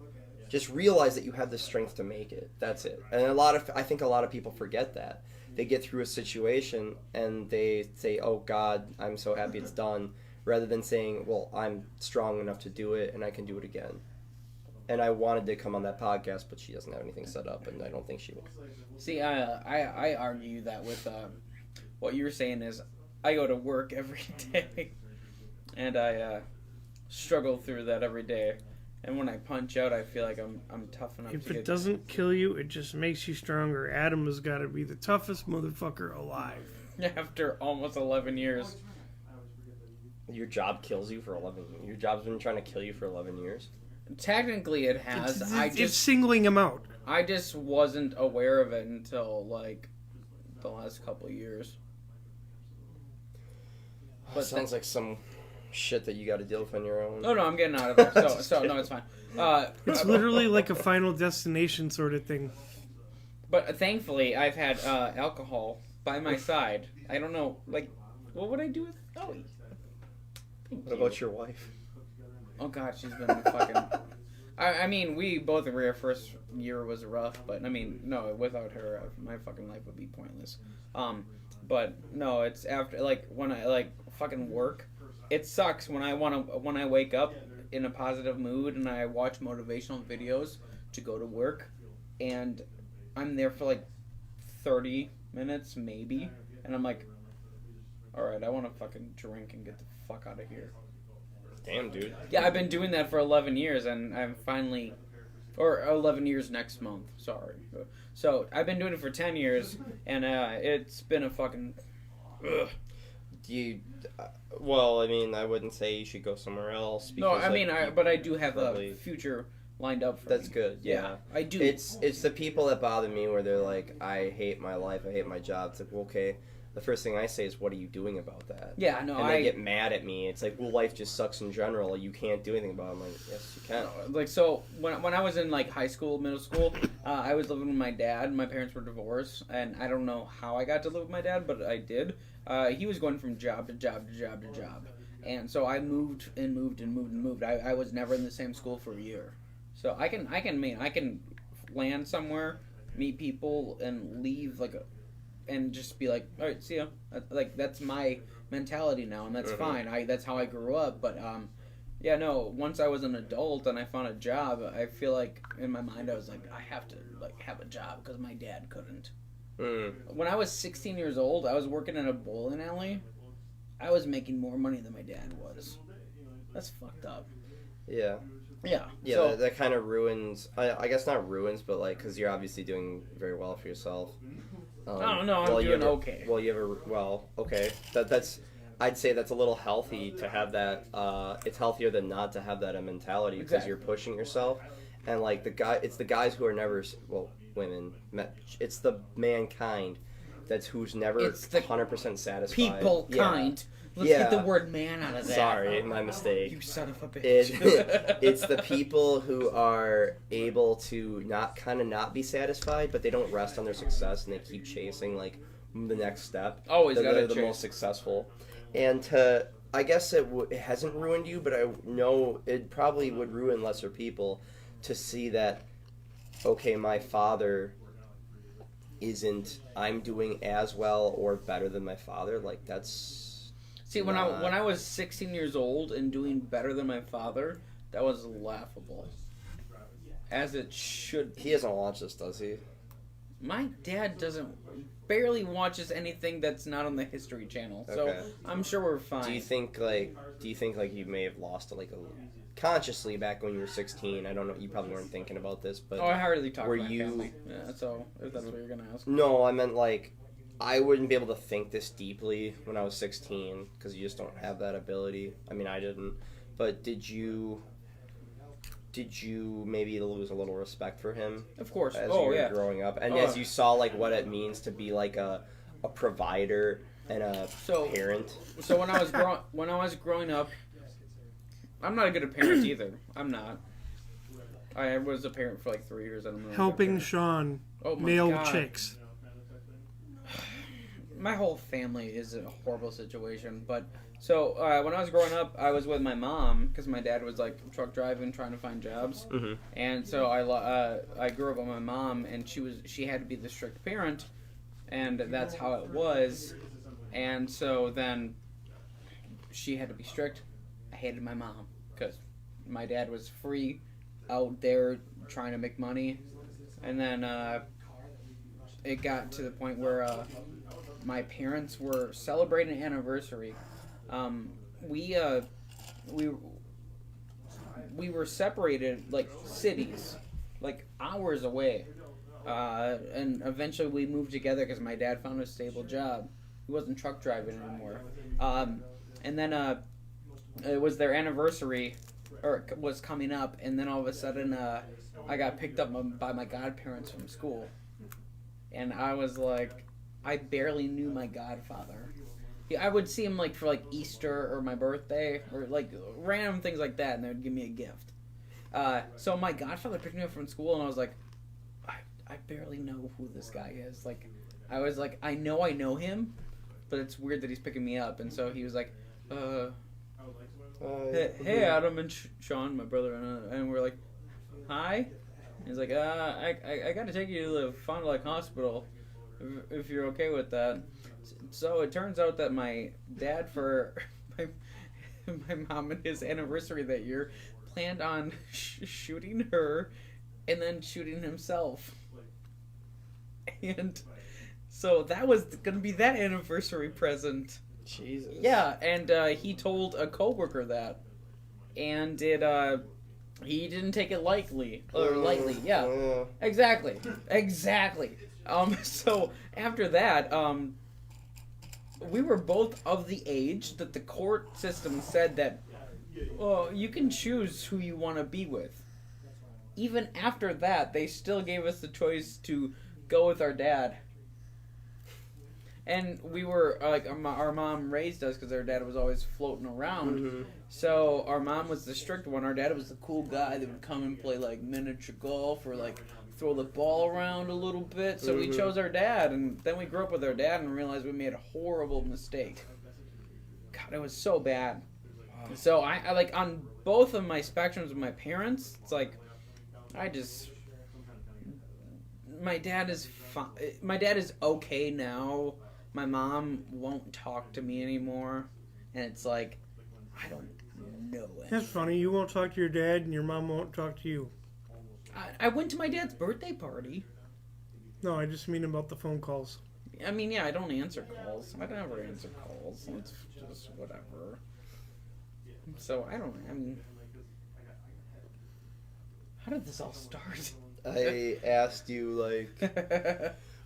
just realize that you have the strength to make it. That's it. And I think a lot of people forget that. They get through a situation and they say, "Oh God, I'm so happy it's done," rather than saying, "Well, I'm strong enough to do it, and I can do it again." And I wanted to come on that podcast, but she doesn't have anything set up, and I don't think she will. See, I argue that with what you were saying is, I go to work every day, and I struggle through that every day. And when I punch out, I feel like I'm tough enough. If to it doesn't kill you, it just makes you stronger. Adam has got to be the toughest motherfucker alive. After almost 11 years. Your job kills you for 11. Your job's been trying to kill you for 11 years. Technically, it has. It's singling him out. I just wasn't aware of it until like the last couple of years. But sounds like some shit that you got to deal with on your own. Oh no, I'm getting out of there. So no, it's fine. It's literally like a Final Destination sort of thing. But thankfully, I've had alcohol by my side. I don't know, like, what would I do with Ellie? What about your wife? Oh god, she's been fucking. I mean, we both agree our first year was rough, but I mean, no, without her, my fucking life would be pointless. But no, it's after like when I like fucking work. It sucks when I wake up in a positive mood and I watch motivational videos to go to work, and I'm there for like 30 minutes maybe, and I'm like, all right, I want to fucking drink and get the fuck out of here. Damn, dude. Yeah, I've been doing that for 11 years, and I'm finally, or 11 years next month. Sorry. So I've been doing it for 10 years, and it's been a fucking. Ugh. Well, I mean, I wouldn't say you should go somewhere else. No, Because, I mean, but I do have probably, a future lined up for That's me. good. Yeah, I do. It's the people that bother me where they're like, I hate my life, I hate my job. It's like, well, okay. The first thing I say is, what are you doing about that? Yeah, no, and they get mad at me. It's like, well, life just sucks in general. You can't do anything about it. I'm like, yes, you can. Like, so when I was in like high school, middle school, I was living with my dad. My parents were divorced, and I don't know how I got to live with my dad, but I did. He was going from job to job to job to job, and so I moved and moved and moved and moved. I was never in the same school for a year, so I can land somewhere, meet people, and leave and just be like, all right, see ya. Like, that's my mentality now, and that's fine. That's how I grew up. But yeah, no. Once I was an adult and I found a job, I feel like in my mind I was like, I have to like have a job because my dad couldn't. When I was 16 years old, I was working in a bowling alley. I was making more money than my dad was. That's fucked up. Yeah. Yeah. Yeah, So, that kind of ruins. I guess not ruins, but like, because you're obviously doing very well for yourself. I don't know. I'm doing okay. Okay. That's. I'd say that's a little healthy to have that. It's healthier than not to have that mentality because Exactly. you're pushing yourself, and like it's the guys who are never women. It's the mankind who's never It's the 100% satisfied. people Yeah. kind. Let's Yeah. get the word man out of that. Sorry, my mistake. You son of a bitch. It's the people who are able to not be satisfied, but they don't rest on their success and they keep chasing like the next step. Always They're gotta the chase. most successful. And I guess it hasn't ruined you, but I know it probably would ruin lesser people to see that. Okay, my father I'm doing as well or better than my father. Like that's. See, when I was 16 years old and doing better than my father, that was laughable. As it should be. He doesn't watch this, does he? My dad barely watches anything that's not on the History Channel, so Okay. I'm sure we're fine. Do you think you may have lost it consciously back when you were 16? I don't know. You probably weren't thinking about this, but I hardly talk were to my you? family. Yeah, so if that's what you're gonna ask. No, I meant like I wouldn't be able to think this deeply when I was 16 because you just don't have that ability. I mean, I didn't. But did you maybe lose a little respect for him? Of course. As you were Yeah. growing up, and as you saw like what it means to be like a provider and a parent. So when I was growing up, I'm not a good parent either. I'm not. I was a parent for like 3 years. I don't know. Helping Sean Oh my nail God. chicks. My whole family is a horrible situation, but so when I was growing up, I was with my mom because my dad was like truck driving, trying to find jobs, and so I grew up with my mom, and she had to be the strict parent, and that's how it was, and so then she had to be strict. I hated my mom because my dad was free out there trying to make money, and then it got to the point where my parents were celebrating an anniversary. We were separated like cities, like hours away, and eventually we moved together because my dad found a stable job. He wasn't truck driving anymore, and then it was their anniversary, or was coming up, and then all of a sudden I got picked up by my godparents from school, and I was like, I barely knew my godfather. I would see him like for like Easter or my birthday or like random things like that, and they would give me a gift. So my godfather picked me up from school, and I was like, I barely know who this guy is. Like, I was like, I know him, but it's weird that he's picking me up. And so he was like, hey Adam and Sean, my brother, and we're like, hi. And he's like, I got to take you to the Fond du Lac Hospital if you're okay with that. So it turns out that my dad, for my mom and his anniversary that year, planned on shooting her and then shooting himself. And so that was going to be that anniversary present. Jesus. Yeah, and he told a coworker that. And he didn't take it lightly. Yeah. Exactly. So after that, we were both of the age that the court system said that, you can choose who you want to be with. Even after that, they still gave us the choice to go with our dad. And we were, like, our mom raised us because our dad was always floating around. Mm-hmm. So our mom was the strict one. Our dad was the cool guy that would come and play, like, miniature golf or, like, throw the ball around a little bit. So we chose our dad, and then we grew up with our dad and realized we made a horrible mistake. God, it was so bad. Wow. So I like, on both of my spectrums with my parents, it's like, my dad is my dad is okay now. My mom won't talk to me anymore, and it's like, I don't know it. That's funny. You won't talk to your dad, and your mom won't talk to you. I went to my dad's birthday party. No, I just mean about the phone calls. I mean, yeah, I don't answer calls. I don't ever answer calls. It's just whatever. So, I mean, how did this all start? I asked you, like,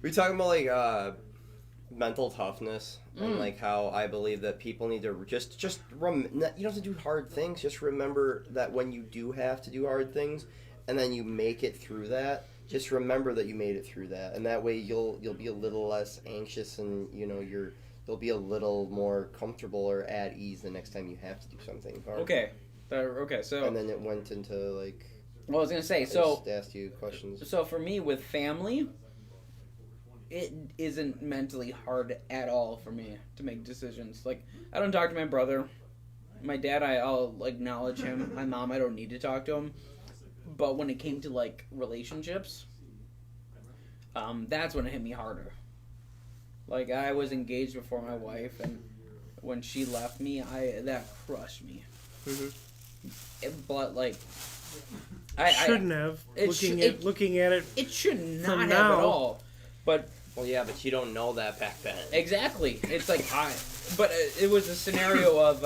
we talking about, like, mental toughness and, like, how I believe that people need to you don't have to do hard things. Just remember that when you do have to do hard things, and then you make it through that, just remember that you made it through that, and that way you'll be a little less anxious, and you'll be a little more comfortable or at ease the next time you have to do something hard. Okay, so. And then it went into, like. Well, I was gonna say, I just asked you questions. So for me, with family, it isn't mentally hard at all for me to make decisions. Like, I don't talk to my brother. My dad, I'll acknowledge him. My mom, I don't need to talk to him. But when it came to, like, relationships, that's when it hit me harder. Like, I was engaged before my wife, and when she left me, that crushed me. Mm-hmm. But, like, I shouldn't have. Looking at it, it should not have at all. But well, yeah, but you don't know that back then. Exactly. It's like but it was a scenario of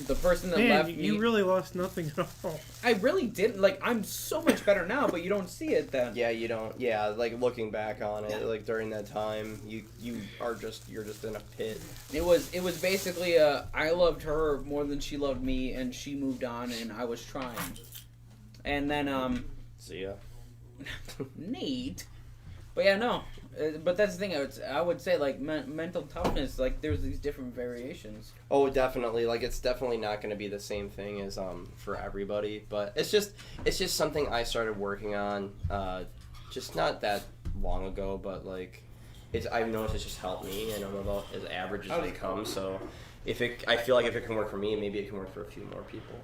the person that left me. You really lost nothing at all. I really didn't. Like, I'm so much better now, but you don't see it then. Yeah, you don't. Yeah, like, looking back on it, like, during that time, you're just in a pit. It was basically I loved her more than she loved me, and she moved on, and I was trying. And then see ya. Neat. But yeah, no. But that's the thing. I would say, like, mental toughness. Like, there's these different variations. Oh, definitely. Like, it's definitely not going to be the same thing as for everybody. But it's just something I started working on, just not that long ago. But like, I've noticed it's just helped me, and I'm about as average as they come. So, I feel like if it can work for me, maybe it can work for a few more people.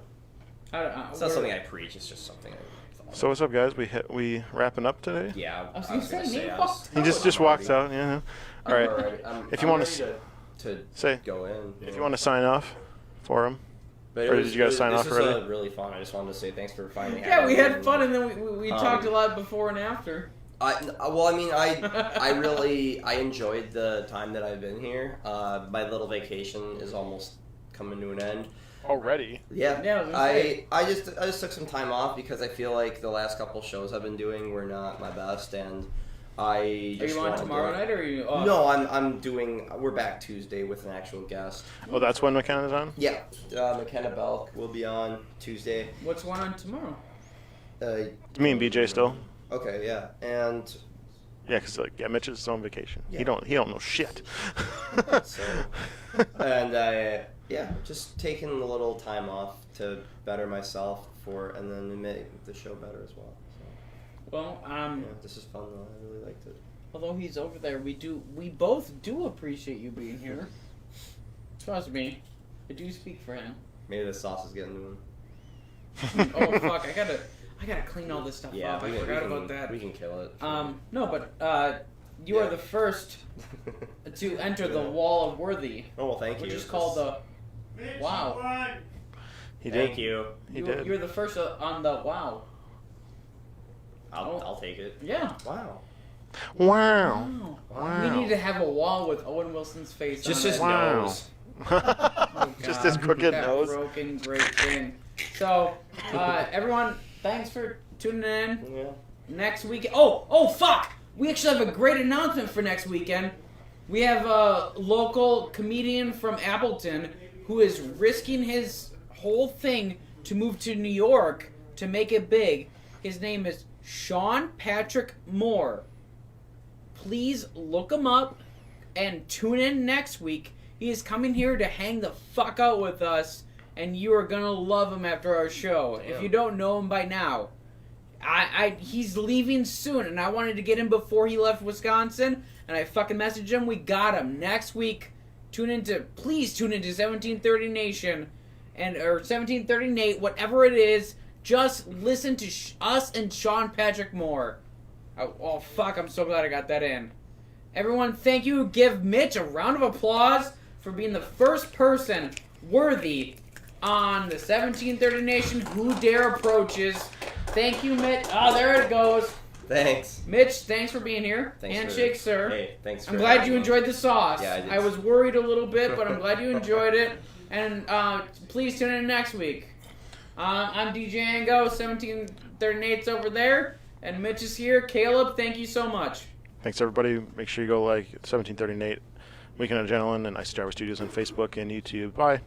It's not something I preach. It's just something I thought. So what's up, guys? We wrapping up today? Yeah, I was gonna say he just walks out. Yeah. All right. If you want to say go in, if you want to sign off for him. But or did you guys sign off already? This was really fun. I just wanted to say thanks for finally. Yeah, we had fun, and then we talked a lot before and after. I enjoyed the time that I've been here. My little vacation is almost coming to an end. Already? Yeah. Yeah, I just took some time off because I feel like the last couple shows I've been doing were not my best, and I Are just you on tomorrow night or are you off? No, I'm doing. We're back Tuesday with an actual guest. Oh, that's when McKenna's on? Yeah, McKenna Belk will be on Tuesday. What's going on tomorrow? Me and BJ still. Okay, yeah, and Yeah, because Mitch is on vacation. Yeah. He don't know shit. so and just taking a little time off to better myself and then make the show better as well. So, Well, this is fun though. I really liked it. although he's over there, we both do appreciate you being here. Trust me, I do speak for him. Maybe the sauce is getting to him. Oh fuck, I gotta clean all this stuff Yeah, up. I forgot about that. We can kill it. No, but you are the first to enter the wall of worthy, Oh well, thank you. which is called the. Wow. He did. Thank you. He did. You're the first on the wow. I'll take it. Yeah. Wow. Wow. Wow. We need to have a wall with Owen Wilson's face Just on his it. Wow. nose. Oh, Just God. his crooked That nose. broken great thing. So, everyone, thanks for tuning in. Yeah. Next week. Oh, fuck! We actually have a great announcement for next weekend. We have a local comedian from Appleton who is risking his whole thing to move to New York to make it big. His name is Sean Patrick Moore. Please look him up and tune in next week. He is coming here to hang the fuck out with us, and you are gonna love him after our show. Yeah. If you don't know him by now, he's leaving soon, and I wanted to get him before he left Wisconsin, and I fucking messaged him. We got him next week. Please tune into 1730 Nation, or 1730 Nate, whatever it is. Just listen to us and Sean Patrick Moore. Oh fuck! I'm so glad I got that in. Everyone, thank you. Give Mitch a round of applause for being the first person worthy on the 1730 Nation Who Dare Approaches. Thank you, Mitch. Oh, there it goes. Thanks. Mitch, thanks for being here. Thanks Handshake, sir. Hey, thanks. I'm glad you enjoyed the sauce. Yeah, I did. I was worried a little bit, but I'm glad you enjoyed it. And please tune in next week. I'm DJ Ango, 1738's over there, and Mitch is here. Caleb, thank you so much. Thanks, everybody. Make sure you go like 1730 Nate, Weekend of Gentlemen, and Ice Driver Studios on Facebook and YouTube. Bye.